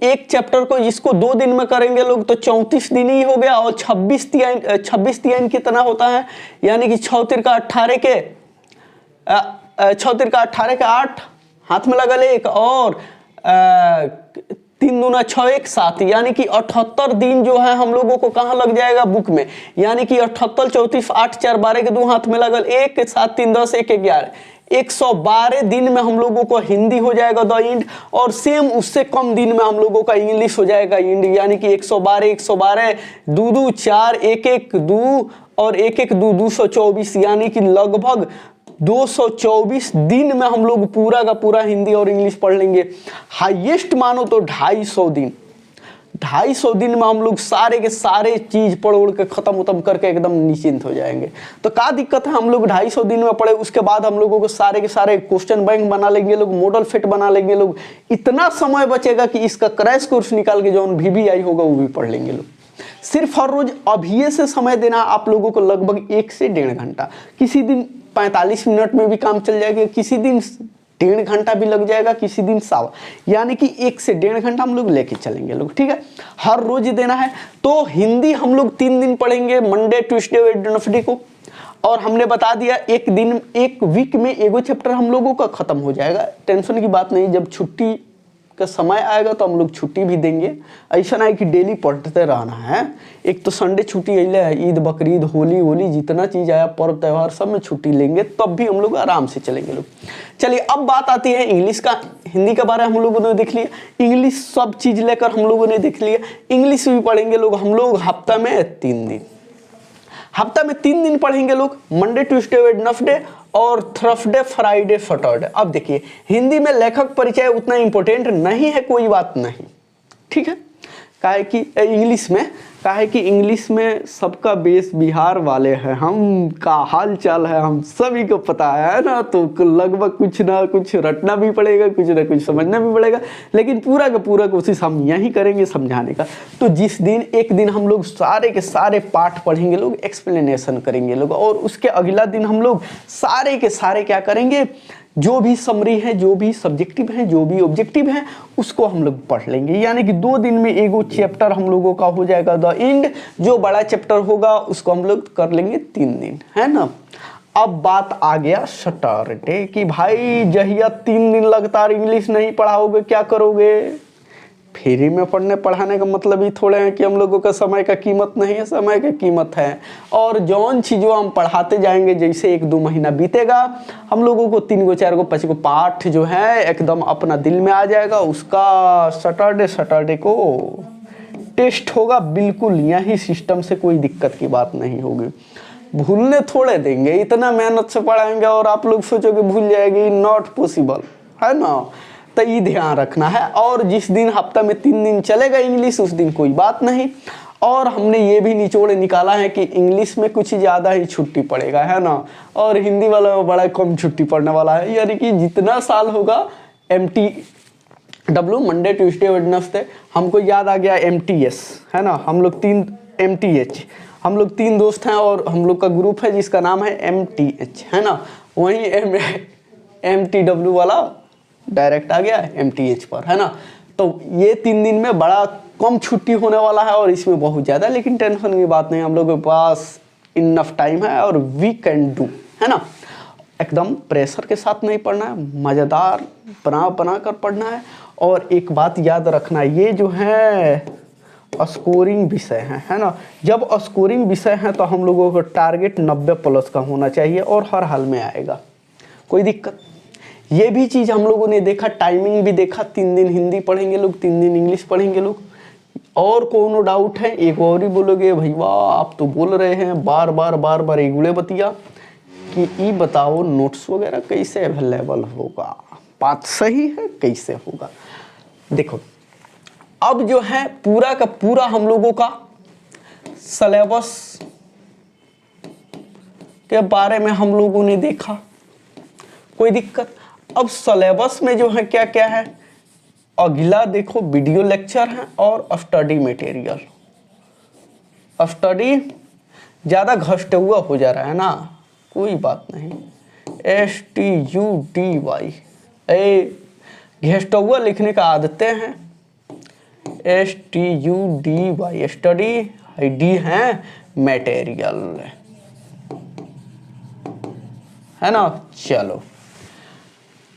एक चैप्टर को इसको 2 दिन में करेंगे लोग तो 34 दिन ही हो गया। और 26 तिहाई कितना होता है, यानी कि 6 तिरका 18 के 6 तिरका 18 के 8 हाथ में लगा ले एक, और 3 दूना 6 1 7, यानी कि 78 दिन जो है हम लोगों को कहाँ लग जाएगा, बुक में। यानी कि 78 34 8 4 12 के 2 हाथ में लगल 1 7 3 10 1 11, 112 दिन में हम लोगों को हिंदी हो जाएगा द इंड। और सेम उससे कम दिन में हम लोगों का इंग्लिश हो जाएगा इंड, यानी कि 112 2 2 4 1 1 2 और 1 1 2 224, यानी कि लगभग 224 दिन में हम लोग पूरा का पूरा हिंदी और इंग्लिश पढ़ लेंगे। हाईएस्ट मानो तो 250 दिन, 250 दिन में हम लोग सारे के सारे चीज पढ़ उड़ के खत्म करके एकदम निश्चिंत हो जाएंगे। तो क्या दिक्कत है, हम लोग 250 दिन में पढ़े, उसके बाद हम लोगों को सारे के सारे क्वेश्चन बैंक बना लेंगे लोग, मॉडल फिट बना लेंगे लोग। इतना समय बचेगा कि इसका क्रैश कोर्स निकाल के जो VVI होगा वो भी पढ़ लेंगे लोग। सिर्फ हर रोज अभी से समय देना आप लोगों को लगभग 1 से 1.5 घंटा। किसी दिन 45 मिनट में भी काम चल जाएगा, किसी दिन 1.5 घंटा भी लग जाएगा, किसी दिन 1.25, यानी कि 1 से 1.5 घंटा हम लोग लेके चलेंगे लोग, ठीक है। हर रोज देना है। तो हिंदी हम लोग 3 दिन पढ़ेंगे, मंडे ट्यूसडे वेडनेसडे को। और हमने बता दिया 1 वीक में एगो चैप्टर हम लोगों का खत्म हो जाएगा। टेंशन की बात नहीं, जब छुट्टी का समय आएगा तो हम लोग छुट्टी भी देंगे। ऐसा नहीं कि डेली पढ़ते रहना है। एक तो संडे छुट्टी अले है, ईद बकरीद होली जितना चीज आया पर्व त्यौहार सब में छुट्टी लेंगे, तब भी हम लोग आराम से चलेंगे लोग। चलिए अब बात आती है इंग्लिश का। हिंदी के बारे में हम लोगों ने देख लिया, इंग्लिश सब चीज लेकर हम लोगों ने देख लिया। इंग्लिश भी पढ़ेंगे लोग हम लोग हफ्ता में 3 दिन, हफ्ता में 3 दिन पढ़ेंगे लोग, मंडे ट्यूसडे वेडनेसडे और थर्सडे फ्राइडे सैटरडे। अब देखिए हिंदी में लेखक परिचय उतना इंपॉर्टेंट नहीं है, कोई बात नहीं, ठीक है। काहे कि इंग्लिश में, काहे कि इंग्लिश में सबका बेस बिहार वाले हैं, हम का हाल चाल है हम सभी को पता है ना, तो लगभग कुछ ना कुछ रटना भी पड़ेगा, कुछ ना कुछ समझना भी पड़ेगा, लेकिन पूरा का पूरा कोशिश हम यही करेंगे समझाने का। तो जिस दिन एक दिन हम लोग सारे के सारे पाठ पढ़ेंगे लोग, एक्सप्लेनेशन करेंगे लोग, और उसके अगला दिन हम लोग सारे के सारे क्या करेंगे, जो भी समरी है, जो भी सब्जेक्टिव है, जो भी ऑब्जेक्टिव है, उसको हम लोग पढ़ लेंगे। यानी कि 2 दिन में एगो चैप्टर हम लोगों का हो जाएगा द एंड। जो बड़ा चैप्टर होगा उसको हम लोग कर लेंगे 3 दिन, है ना। अब बात आ गया सैटरडे की, भाई जहिया 3 दिन लगातार इंग्लिश नहीं पढ़ाओगे क्या करोगे। फ्री में पढ़ने पढ़ाने का मतलब ही थोड़े हैं कि हम लोगों का समय का कीमत नहीं है, समय का कीमत है। और जौन चीज़ों हम पढ़ाते जाएंगे, जैसे 1-2 महीना बीतेगा, हम लोगों को 3 गो 4 गो 5 गो पाठ जो है एकदम अपना दिल में आ जाएगा। उसका सैटरडे को टेस्ट होगा, बिल्कुल यही सिस्टम से कोई दिक्कत की बात नहीं होगी। भूलने थोड़े देंगे, इतना मेहनत से पढ़ाएंगे और आप लोग सोचोगे भूल जाएगी, नॉट पॉसिबल, है ना। तो ये ध्यान रखना है। और जिस दिन हफ्ता में 3 दिन चलेगा इंग्लिश, उस दिन कोई बात नहीं। और हमने ये भी निचोड़ निकाला है कि इंग्लिश में कुछ ज़्यादा ही छुट्टी पड़ेगा, है ना, और हिंदी वाला में बड़ा कम छुट्टी पड़ने वाला है। यानी कि जितना साल होगा MTW, मंडे ट्यूसडे वेडनेसडे, हमको याद आ गया MTS, है ना। हम लोग 3 MTH, हम लोग 3 दोस्त हैं और हम लोग का ग्रुप है जिसका नाम है MTH, है ना। वहीं MTW वाला डायरेक्ट आ गया MTH पर, है ना। तो ये 3 दिन में बड़ा कम छुट्टी होने वाला है और इसमें बहुत ज़्यादा, लेकिन टेंशन की बात नहीं, हम लोगों के पास इनफ टाइम है और वी कैन डू, है ना। एकदम प्रेशर के साथ नहीं पढ़ना है, मज़ेदार बना कर पढ़ना है। और एक बात याद रखना, ये जो है स्कोरिंग विषय है ना। जब स्कोरिंग विषय है तो हम लोगों को टारगेट 90+ का होना चाहिए और हर हाल में आएगा, कोई दिक्कत। ये भी चीज़ हम लोगों ने देखा, टाइमिंग भी देखा, 3 दिन हिंदी पढ़ेंगे लोग, 3 दिन इंग्लिश पढ़ेंगे लोग। और कोनो डाउट है, एक और ही बोलोगे भैया आप तो बोल रहे हैं बार बार एगुड़े बतिया कि ये बताओ नोट्स वगैरह कैसे अवेलेबल होगा। बात सही है, कैसे होगा। देखो अब जो है पूरा का पूरा हम लोगों का सिलेबस के बारे में हम लोगों ने देखा, कोई दिक्कत। अब सिलेबस में जो है क्या क्या है, अगला देखो वीडियो लेक्चर है और स्टडी मटेरियल। स्टडी ज़्यादा घष्ट हुआ हो जा रहा है ना, कोई बात नहीं, STUDY घष्ट हुआ लिखने का आदतें हैं, STUDY स्टडी, ID है मटेरियल, है ना। चलो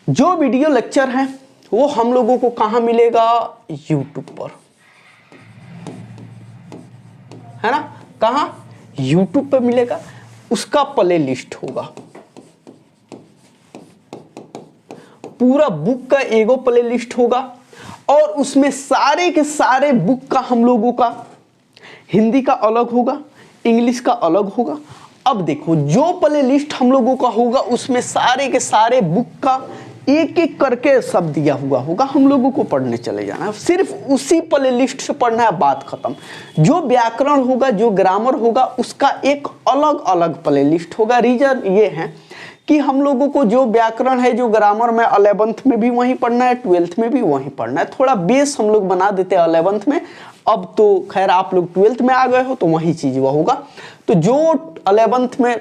जो वीडियो लेक्चर है वो हम लोगों को कहाँ मिलेगा, YouTube पर, है ना। कहाँ, YouTube पर मिलेगा। उसका प्ले लिस्ट होगा, पूरा बुक का एगो प्ले लिस्ट होगा और उसमें सारे के सारे बुक का हम लोगों का हिंदी का अलग होगा, इंग्लिश का अलग होगा। अब देखो जो प्ले लिस्ट हम लोगों का होगा उसमें सारे के सारे बुक का एक एक करके सब दिया हुआ होगा, हम लोगों को पढ़ने चले जाना है, सिर्फ उसी प्ले लिस्ट से पढ़ना है, बात खत्म। जो व्याकरण होगा, जो ग्रामर होगा, उसका एक अलग अलग प्ले लिस्ट होगा। रीजन ये है कि हम लोगों को जो व्याकरण है, जो ग्रामर में 11th में भी वहीं पढ़ना है, 12th में भी वहीं पढ़ना है। थोड़ा बेस हम लोग बना देते हैं 11th में, अब तो खैर आप लोग 12th में आ गए हो तो वही चीज़ वह होगा। तो जो 11th में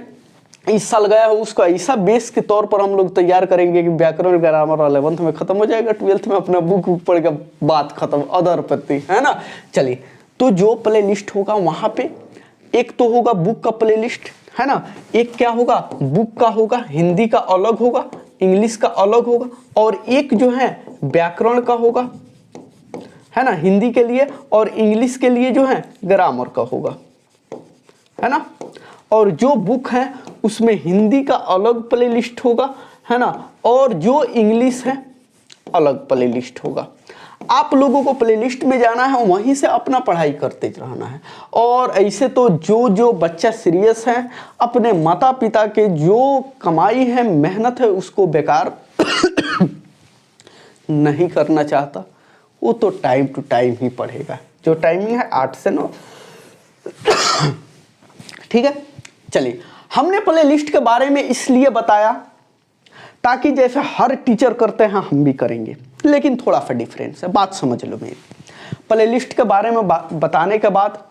इस साल गया हो उसका ऐसा बेस के तौर पर हम लोग तैयार करेंगे कि व्याकरण ग्रामर 11th में खत्म हो जाएगा, 12th में अपना बुक पढ़ के बात खत्म, अदर पत्ती, है ना। चलिए, तो जो प्ले लिस्ट होगा वहाँ पे एक तो होगा बुक का प्ले लिस्ट, है ना। एक क्या होगा, बुक का होगा, हिंदी का अलग होगा, इंग्लिश का अलग होगा, और एक जो है व्याकरण का होगा, है ना, हिंदी के लिए, और इंग्लिश के लिए जो है ग्रामर का होगा, है ना। और जो बुक है उसमें हिंदी का अलग प्ले लिस्ट होगा, है ना, और जो इंग्लिश है अलग प्ले लिस्ट होगा। आप लोगों को प्ले लिस्ट में जाना है, वहीं से अपना पढ़ाई करते रहना है। और ऐसे तो जो जो बच्चा सीरियस है, अपने माता पिता के जो कमाई है, मेहनत है, उसको बेकार नहीं करना चाहता, वो तो टाइम टू टाइम ही पढ़ेगा। जो टाइमिंग है 8 से 9। ठीक है, चलिए हमने प्ले लिस्ट के बारे में इसलिए बताया ताकि जैसे हर टीचर करते हैं हम भी करेंगे, लेकिन थोड़ा सा डिफरेंस है, बात समझ लो मेरी। प्ले लिस्ट के बारे में बताने के बाद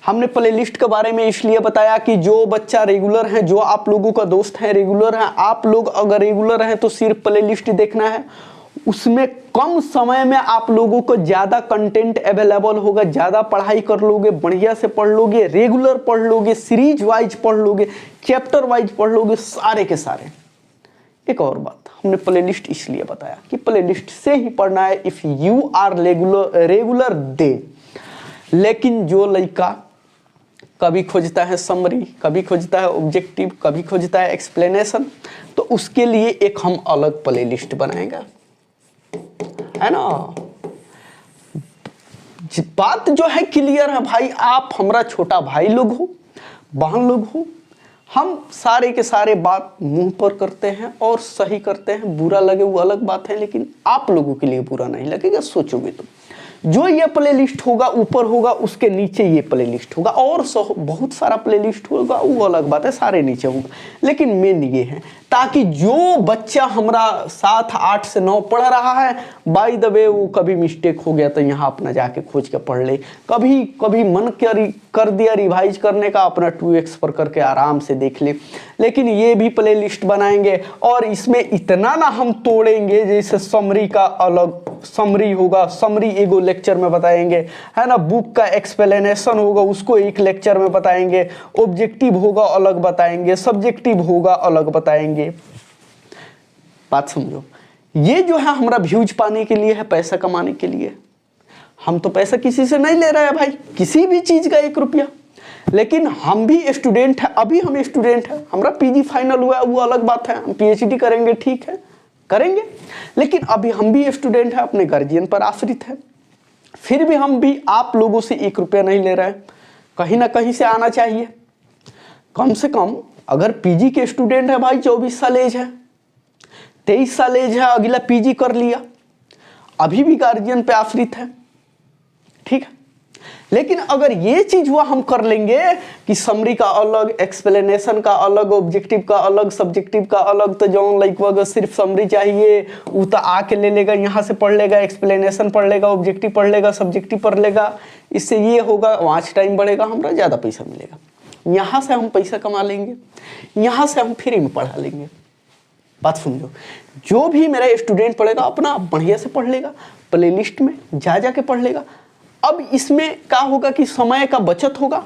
हमने प्ले लिस्ट के बारे में इसलिए बताया कि जो बच्चा रेगुलर है, जो आप लोगों का दोस्त है रेगुलर है, आप लोग अगर रेगुलर हैं तो सिर्फ प्ले लिस्ट देखना है, उसमें कम समय में आप लोगों को ज़्यादा कंटेंट अवेलेबल होगा, ज़्यादा पढ़ाई कर लोगे, बढ़िया से पढ़ लोगे, रेगुलर पढ़ लोगे, सीरीज वाइज पढ़ लोगे, चैप्टर वाइज पढ़ लोगे, सारे के सारे। एक और बात हमने प्ले लिस्ट इसलिए बताया कि प्ले लिस्ट से ही पढ़ना है इफ़ यू आर रेगुलर दे। लेकिन जो लड़का कभी खोजता है समरी, कभी खोजता है ऑब्जेक्टिव, कभी खोजता है एक्सप्लेनेशन, तो उसके लिए एक हम अलग प्ले लिस्ट बनाएगा, है ना। बात जो है क्लियर है भाई, आप हमारा छोटा भाई लोग हो, बहन लोग हो, हम सारे के सारे बात मुंह पर करते हैं और सही करते हैं। बुरा लगे वो अलग बात है, लेकिन आप लोगों के लिए बुरा नहीं लगेगा, सोचोगे तो। जो ये प्ले लिस्ट होगा ऊपर होगा, उसके नीचे ये प्ले लिस्ट होगा, और बहुत सारा प्ले लिस्ट होगा, वो अलग बात है, सारे नीचे होगा। लेकिन मेन ये है ताकि जो बच्चा हमारा 7, 8 से 9 पढ़ रहा है, बाय द वे वो कभी मिस्टेक हो गया तो यहाँ अपना जाके खोज के पढ़ ले, कभी मन कर दिया रिवाइज करने का, अपना 2x पर करके आराम से देख ले। लेकिन ये भी प्ले लिस्ट बनाएंगे और इसमें इतना ना हम तोड़ेंगे, जैसे समरी का अलग समरी होगा, समरी एगो लेक्चर में बताएंगे, है ना। बुक का एक्सप्लेनेशन होगा, उसको एक लेक्चर में बताएंगे। ऑब्जेक्टिव होगा अलग बताएंगे, सब्जेक्टिव होगा अलग बताएंगे। बात समझो, ये जो है हमारा व्यूज पाने के लिए है, पैसा कमाने के लिए। हम तो पैसा किसी से नहीं ले रहे हैं भाई, किसी भी चीज का 1 रुपया। लेकिन हम भी स्टूडेंट है, अभी हम स्टूडेंट है, हमारा पीजी फाइनल हुआ वो अलग बात है, हम पीएचडी करेंगे, ठीक है करेंगे, लेकिन अभी हम भी स्टूडेंट है, अपने गार्जियन पर आश्रित है। फिर भी हम भी आप लोगों से 1 रुपया नहीं ले रहे हैं, कहीं ना कहीं से आना चाहिए। कम से कम अगर पीजी के स्टूडेंट है भाई, 24 साल एज है, 23 साल एज है, अगला पीजी कर लिया, अभी भी गार्जियन पे आश्रित है, ठीक है। लेकिन अगर ये चीज हुआ हम कर लेंगे कि समरी का अलग, एक्सप्लेनेशन का अलग, ऑब्जेक्टिव का अलग, सब्जेक्टिव का अलग, तो जो लाइक अगर सिर्फ समरी चाहिए वो तो आके ले लेगा, यहाँ से पढ़ लेगा, एक्सप्लेनेशन पढ़ लेगा, ऑब्जेक्टिव पढ़ लेगा, सब्जेक्टिव पढ़ लेगा। इससे ये होगा वॉच टाइम बढ़ेगा, हमारा ज़्यादा पैसा मिलेगा, यहाँ से हम पैसा कमा लेंगे, यहाँ से हम फ्री में पढ़ा लेंगे। बात समझो, जो भी मेरा स्टूडेंट पढ़ेगा अपना बढ़िया से पढ़ लेगा, प्ले लिस्ट में जा के पढ़ लेगा। अब इसमें क्या होगा कि समय का बचत होगा,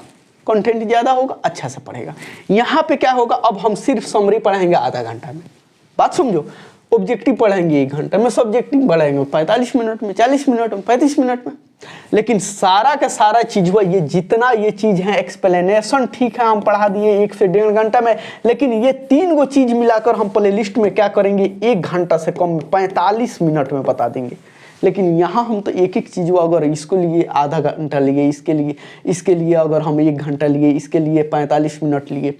कंटेंट ज़्यादा होगा, अच्छा से पढ़ेगा। यहाँ पे क्या होगा, अब हम सिर्फ समरी पढ़ाएंगे आधा घंटा में, बात समझो, ऑब्जेक्टिव पढ़ाएंगे 1 घंटे में, सब्जेक्टिव पढ़ाएंगे 45 मिनट में, 40 मिनट में, 35 मिनट में। लेकिन सारा का सारा चीज हुआ, ये जितना ये चीज है, एक्सप्लेनेशन ठीक है हम पढ़ा दिए 1 से 1.5 घंटा में, लेकिन ये 3 गो चीज मिलाकर हम प्ले लिस्ट में क्या करेंगे, 1 घंटा से कम में 45 मिनट में बता देंगे। लेकिन यहाँ हम तो एक चीज़ अगर इसको लिए आधा घंटा लिए, इसके लिए अगर हम 1 घंटा लिए, इसके लिए 45 मिनट लिए,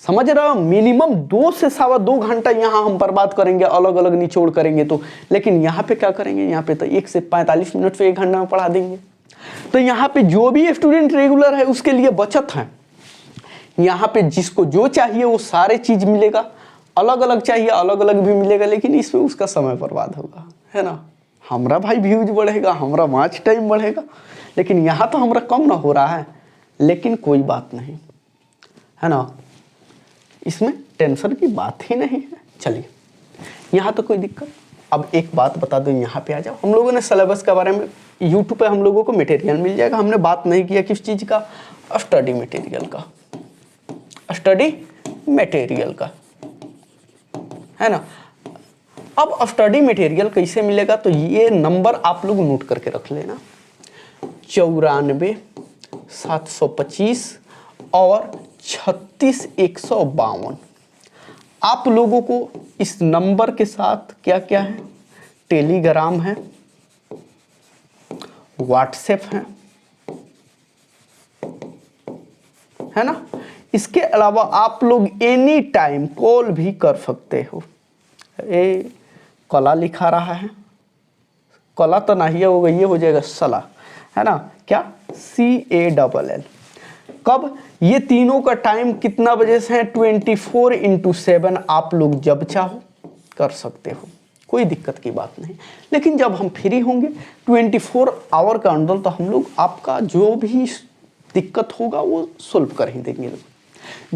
समझ रहे हो, मिनिमम 2 से 2.25 घंटा यहाँ हम बर्बाद करेंगे, अलग अलग निचोड़ करेंगे तो। लेकिन यहाँ पे क्या करेंगे, यहाँ पे तो 1 से 45 मिनट से 1 घंटा में पढ़ा देंगे। तो यहाँ पे जो भी स्टूडेंट रेगुलर है उसके लिए बचत है। यहाँ पे जिसको जो चाहिए वो सारे चीज़ मिलेगा, अलग अलग चाहिए अलग अलग भी मिलेगा, लेकिन इसमें उसका समय बर्बाद होगा, है ना। हमारा भाई व्यूज बढ़ेगा, हमारा वॉच टाइम बढ़ेगा, लेकिन यहाँ तो हमारा कम ना हो रहा है। लेकिन कोई बात नहीं, है ना, इसमें टेंशन की बात ही नहीं है। चलिए यहाँ तो कोई दिक्कत। अब एक बात बता दो, यहाँ पे आ जाओ। हम लोगों ने सिलेबस के बारे में यूट्यूब पे हम लोगों को मटेरियल मिल जाएगा। हमने बात नहीं किया किस चीज़ का, स्टडी मटेरियल का, स्टडी मटेरियल का, है ना। अब स्टडी मटेरियल कैसे मिलेगा, तो ये नंबर आप लोग नोट करके रख लेना, 94 725 और 36 152। आप लोगों को इस नंबर के साथ क्या क्या है, टेलीग्राम है, व्हाट्सएप है ना। इसके अलावा आप लोग एनी टाइम कॉल भी कर सकते हो। कला लिखा रहा है, कला तो नहीं होगा, ये हो जाएगा सला। है ना, क्या CALL। कब? ये तीनों का टाइम कितना बजे से है? 24/7 आप लोग जब चाहो कर सकते हो, कोई दिक्कत की बात नहीं। लेकिन जब हम फ्री होंगे 24 आवर का अंदर, तो हम लोग आपका जो भी दिक्कत होगा वो सोल्व कर ही देंगे।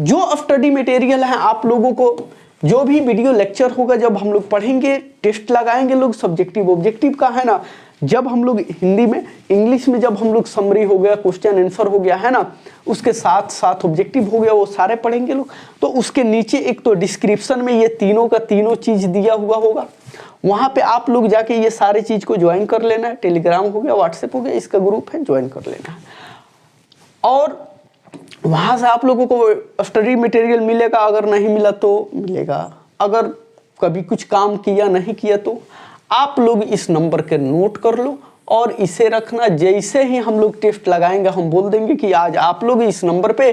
जो स्टडी मटेरियल है आप लोगों को, जो भी वीडियो लेक्चर होगा जब हम लोग पढ़ेंगे, टेस्ट लगाएंगे लोग, सब्जेक्टिव ऑब्जेक्टिव का है ना, जब हम लोग हिंदी में, इंग्लिश में जब हम लोग समरी हो गया, क्वेश्चन आंसर हो गया, है ना, उसके साथ साथ ऑब्जेक्टिव हो गया, वो सारे पढ़ेंगे लोग। तो उसके नीचे एक तो डिस्क्रिप्शन में ये तीनों का तीनों चीज दिया हुआ होगा, वहां पे आप लोग जाके ये सारे चीज को ज्वाइन कर लेना है। टेलीग्राम हो गया, व्हाट्सएप हो गया, इसका ग्रुप है, ज्वाइन कर लेना है। और वहां से आप लोगों को स्टडी मटेरियल मिलेगा, अगर नहीं मिला तो मिलेगा। अगर कभी कुछ काम किया नहीं किया तो आप लोग इस नंबर के नोट कर लो और इसे रखना। जैसे ही हम लोग टेस्ट लगाएंगे, हम बोल देंगे कि आज आप लोग इस नंबर पे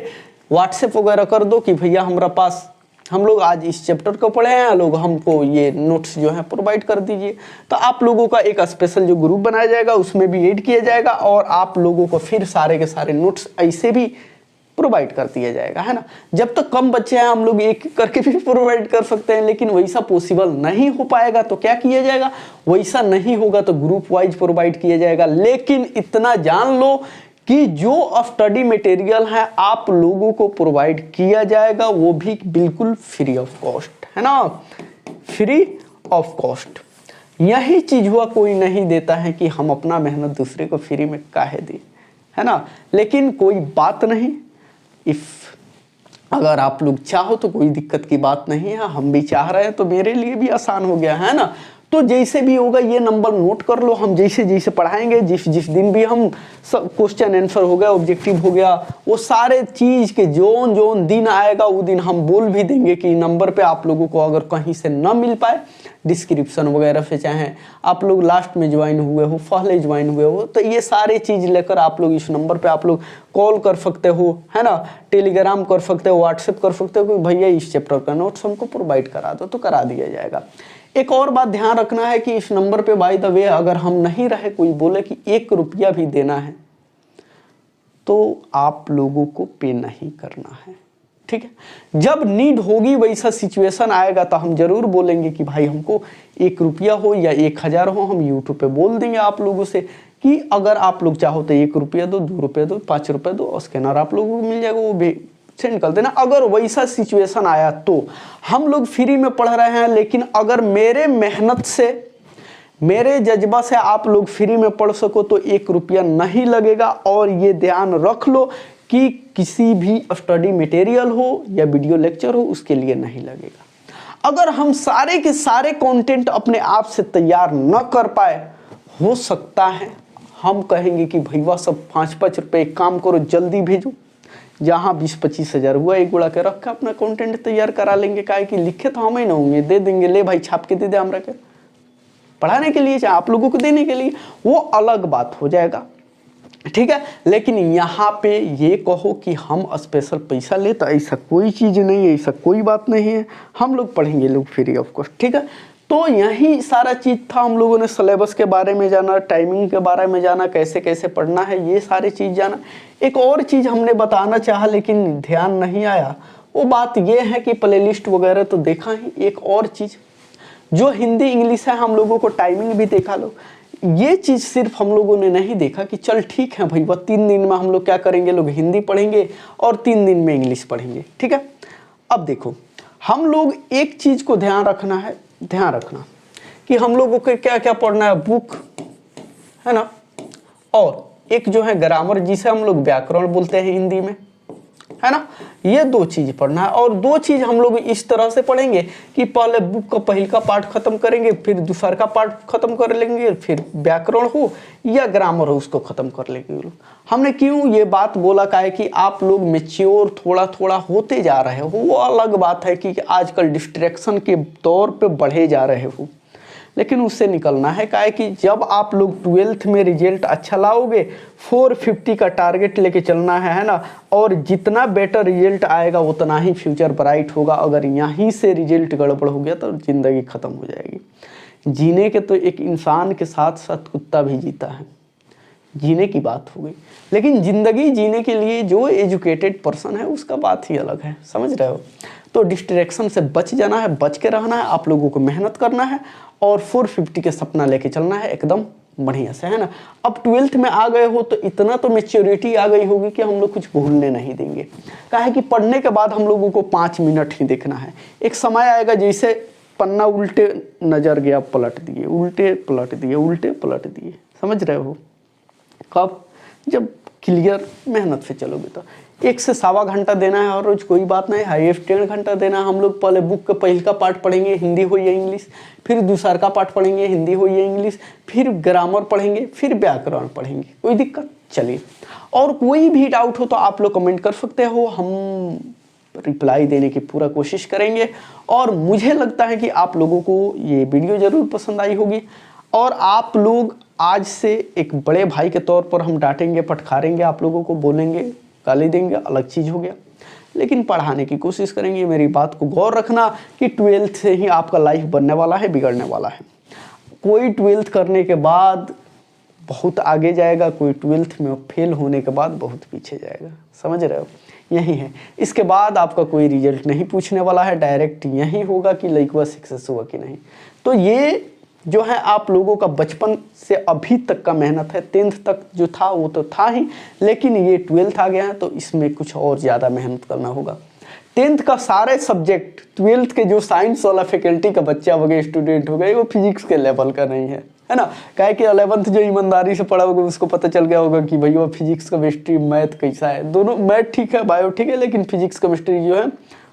व्हाट्सएप वगैरह कर दो कि भैया हमारा पास, हम लोग आज इस चैप्टर को पढ़े हैं, लोग हमको ये नोट्स जो है प्रोवाइड कर दीजिए। तो आप लोगों का एक स्पेशल जो ग्रुप बनाया जाएगा उसमें भी ऐड किया जाएगा और आप लोगों को फिर सारे के सारे नोट्स ऐसे भी प्रोवाइड कर दिया जाएगा, है ना। जब तक कम बच्चे हैं हम लोग एक करके भी प्रोवाइड कर सकते हैं, लेकिन वैसा पॉसिबल नहीं हो पाएगा तो क्या किया जाएगा, वैसा नहीं होगा तो ग्रुप वाइज प्रोवाइड किया जाएगा। लेकिन इतना जान लो कि जो स्टडी मटेरियल है आप लोगों को प्रोवाइड किया जाएगा वो भी बिल्कुल फ्री ऑफ कॉस्ट, है ना, फ्री ऑफ कॉस्ट। यही चीज हुआ, कोई नहीं देता है कि हम अपना मेहनत दूसरे को फ्री में काहे दें, है ना। लेकिन कोई बात नहीं, इफ अगर आप लोग चाहो तो कोई दिक्कत की बात नहीं है, हम भी चाह रहे हैं तो मेरे लिए भी आसान हो गया, है ना। तो जैसे भी होगा ये नंबर नोट कर लो, हम जैसे जैसे पढ़ाएंगे, जिस दिन भी हम सब क्वेश्चन आंसर हो गया, ऑब्जेक्टिव हो गया, वो सारे चीज के जोन जोन दिन आएगा वो दिन हम बोल भी देंगे कि नंबर पे आप लोगों को अगर कहीं से न मिल पाए, डिस्क्रिप्शन वगैरह से, चाहे आप लोग लास्ट में ज्वाइन हुए हो, पहले ज्वाइन हुए हो, तो ये सारे चीज लेकर आप लोग इस नंबर पे आप लोग कॉल कर सकते हो, है ना, टेलीग्राम कर सकते हो, व्हाट्सएप कर सकते हो कि भैया इस चैप्टर का नोट्स हमको प्रोवाइड करा दो, तो करा दिया जाएगा। एक और बात ध्यान रखना है कि इस नंबर पे बाय द वे अगर हम नहीं रहे, कोई बोले कि 1 रुपया भी देना है, तो आप लोगों को पे नहीं करना है, ठीक है। जब नीड होगी, वैसा सिचुएशन आएगा तो हम जरूर बोलेंगे कि भाई हमको 1 रुपया हो या 1000 हो, हम यूट्यूब पे बोल देंगे आप लोगों से कि अगर आप लोग चाहो तो 1 रुपया दो, 2 रुपया दो, 5 रुपया दो, स्कैनर आप लोगों को मिल जाएगा, वो भी सेंड कर देना। अगर वैसा सिचुएशन आया तो हम लोग फ्री में पढ़ रहे हैं, लेकिन अगर मेरे मेहनत से, मेरे जज्बा से आप लोग फ्री में पढ़ सको तो 1 रुपया नहीं लगेगा। और ये ध्यान रख लो कि किसी भी स्टडी मटेरियल हो या वीडियो लेक्चर हो उसके लिए नहीं लगेगा। अगर हम सारे के सारे कंटेंट अपने आप से तैयार न कर पाए, हो सकता है हम कहेंगे कि भैया सब 5-5 रुपये, एक काम करो जल्दी भेजो, जहाँ 20-25 हज़ार हुआ एक गुड़ा के रख के अपना कंटेंट तैयार करा लेंगे। काहे कि लिखे तो हम ही ना होंगे, दे देंगे, ले भाई छाप के दे दे हमरा के, पढ़ाने के लिए चाहे आप लोगों को देने के लिए, वो अलग बात हो जाएगा, ठीक है। लेकिन यहाँ पे ये कहो कि हम स्पेशल पैसा ले, तो ऐसा कोई चीज़ नहीं है, ऐसा कोई बात नहीं है, हम लोग पढ़ेंगे लोग फ्री ऑफ कॉस्ट, ठीक है। तो यही सारा चीज़ था, हम लोगों ने सिलेबस के बारे में जाना, टाइमिंग के बारे में जाना, कैसे कैसे पढ़ना है, ये सारी चीज़ जाना। एक और चीज़ हमने बताना चाहा लेकिन ध्यान नहीं आया, वो बात ये है कि प्लेलिस्ट वगैरह तो देखा ही, एक और चीज़ जो हिंदी इंग्लिश है हम लोगों को टाइमिंग भी देखा लो। ये चीज़ सिर्फ हम लोगों ने नहीं देखा कि चल ठीक है भाई, वह 3 दिन में हम लोग क्या करेंगे, लोग हिंदी पढ़ेंगे और 3 दिन में इंग्लिश पढ़ेंगे, ठीक है। अब देखो, हम लोग एक चीज़ को ध्यान रखना कि हम लोगों को क्या क्या पढ़ना है, बुक, है ना, और एक जो है ग्रामर, जिसे हम लोग व्याकरण बोलते हैं हिंदी में, है ना, ये 2 चीज पढ़ना है। और 2 चीज हम लोग इस तरह से पढ़ेंगे कि पहले बुक का पहले का पार्ट खत्म करेंगे, फिर दूसरा का पार्ट खत्म कर लेंगे, फिर व्याकरण हो या ग्रामर हो उसको खत्म कर लेंगे। हमने क्यों ये बात बोला का है कि आप लोग मैच्योर थोड़ा थोड़ा होते जा रहे हो, वो अलग बात है कि आजकल डिस्ट्रैक्शन के दौर पे बढ़े जा रहे हो, लेकिन उससे निकलना है। काहे कि जब आप लोग 12th में रिजल्ट अच्छा लाओगे, 450 का टारगेट लेके चलना है ना, और जितना बेटर रिजल्ट आएगा उतना ही फ्यूचर ब्राइट होगा। अगर यहीं से रिजल्ट गड़बड़ हो गया तो ज़िंदगी ख़त्म हो जाएगी। जीने के तो एक इंसान के साथ साथ कुत्ता भी जीता है, जीने की बात हो गई। लेकिन ज़िंदगी जीने के लिए जो एजुकेटेड पर्सन है उसका बात ही अलग है, समझ रहे हो। तो डिस्ट्रैक्शन से बच जाना है, बच के रहना है, आप लोगों को मेहनत करना है और 450 के सपना लेके चलना है एकदम बढ़िया से, है ना। अब 12th में आ गए हो तो इतना तो मैच्योरिटी आ गई होगी कि हम लोग कुछ भूलने नहीं देंगे। कहा है कि पढ़ने के बाद हम लोगों को 5 मिनट ही देखना है। एक समय आएगा जैसे पन्ना उल्टे नजर गया, पलट दिए, उल्टे पलट दिए, उल्टे पलट दिए, समझ रहे हो। कब? जब क्लियर मेहनत से चलोगे तो 1 से सवा घंटा देना है हर रोज, कोई बात नहीं, हाईएस्ट 1.5 घंटा देना है। हम लोग पहले बुक का पहले का पार्ट पढ़ेंगे, हिंदी हो या इंग्लिश, फिर दूसरा का पार्ट पढ़ेंगे, हिंदी हो या इंग्लिश, फिर ग्रामर पढ़ेंगे, फिर व्याकरण पढ़ेंगे, कोई दिक्कत। चलिए, और कोई भी डाउट हो तो आप लोग कमेंट कर सकते हो, हम रिप्लाई देने की पूरा कोशिश करेंगे। और मुझे लगता है कि आप लोगों को ये वीडियो ज़रूर पसंद आई होगी और आप लोग आज से एक बड़े भाई के तौर पर हम डांटेंगे, फटकारेंगे, आप लोगों को बोलेंगे, गाली देंगे, अलग चीज़ हो गया, लेकिन पढ़ाने की कोशिश करेंगे। मेरी बात को गौर रखना कि 12th से ही आपका लाइफ बनने वाला है, बिगड़ने वाला है। कोई 12th करने के बाद बहुत आगे जाएगा, कोई 12th में फेल होने के बाद बहुत पीछे जाएगा, समझ रहे हो। यही है, इसके बाद आपका कोई रिजल्ट नहीं पूछने वाला है, डायरेक्ट यही होगा कि लड़का सक्सेस हुआ कि नहीं। तो ये जो है आप लोगों का बचपन से अभी तक का मेहनत है। 10th तक जो था वो तो था ही, लेकिन ये 12th आ गया है तो इसमें कुछ और ज़्यादा मेहनत करना होगा। 10th का सारे सब्जेक्ट, 12th के जो साइंस वाला फैकल्टी का बच्चा वगैरह स्टूडेंट हो गए, वो फिजिक्स के लेवल का नहीं है ना। क्या कि 11th जो ईमानदारी से पढ़ा होगा उसको पता चल गया होगा कि भैया फिजिक्स केमिस्ट्री मैथ कैसा है। दोनों, मैथ ठीक है, बायो ठीक है, लेकिन फिजिक्स केमिस्ट्री जो है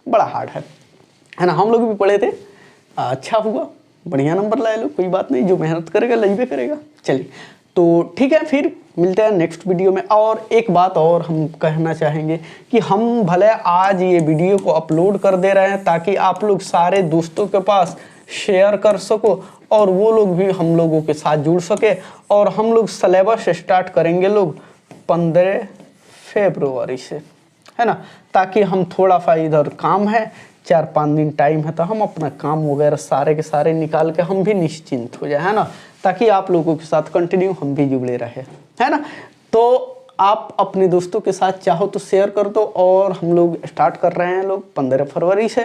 बड़ा हार्ड है ना। हम लोग भी पढ़े थे, अच्छा हुआ, बढ़िया नंबर लाए लो, कोई बात नहीं, जो मेहनत करेगा लइबे करेगा। चलिए, तो ठीक है, फिर मिलते हैं नेक्स्ट वीडियो में। और एक बात और हम कहना चाहेंगे कि हम भले आज ये वीडियो को अपलोड कर दे रहे हैं ताकि आप लोग सारे दोस्तों के पास शेयर कर सको और वो लोग भी हम लोगों के साथ जुड़ सके। और हम लोग सिलेबस स्टार्ट करेंगे लोग 15 फरवरी से, है ना, ताकि हम थोड़ा सा इधर काम है, 4-5 दिन टाइम है, तो हम अपना काम वगैरह सारे के सारे निकाल के हम भी निश्चिंत हो जाए, है ना, ताकि आप लोगों के साथ कंटिन्यू हम भी जुड़े रहे, है ना। तो आप अपने दोस्तों के साथ चाहो तो शेयर कर दो। और हम लोग स्टार्ट कर रहे हैं लोग 15 फरवरी से,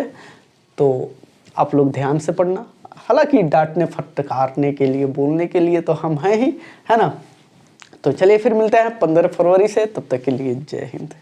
तो आप लोग ध्यान से पढ़ना। हालांकि डांटने फटकारने के लिए, बोलने के लिए तो हम हैं ही, है ना। तो चलिए फिर मिलते हैं 15 फरवरी से, तब तक के लिए जय हिंद।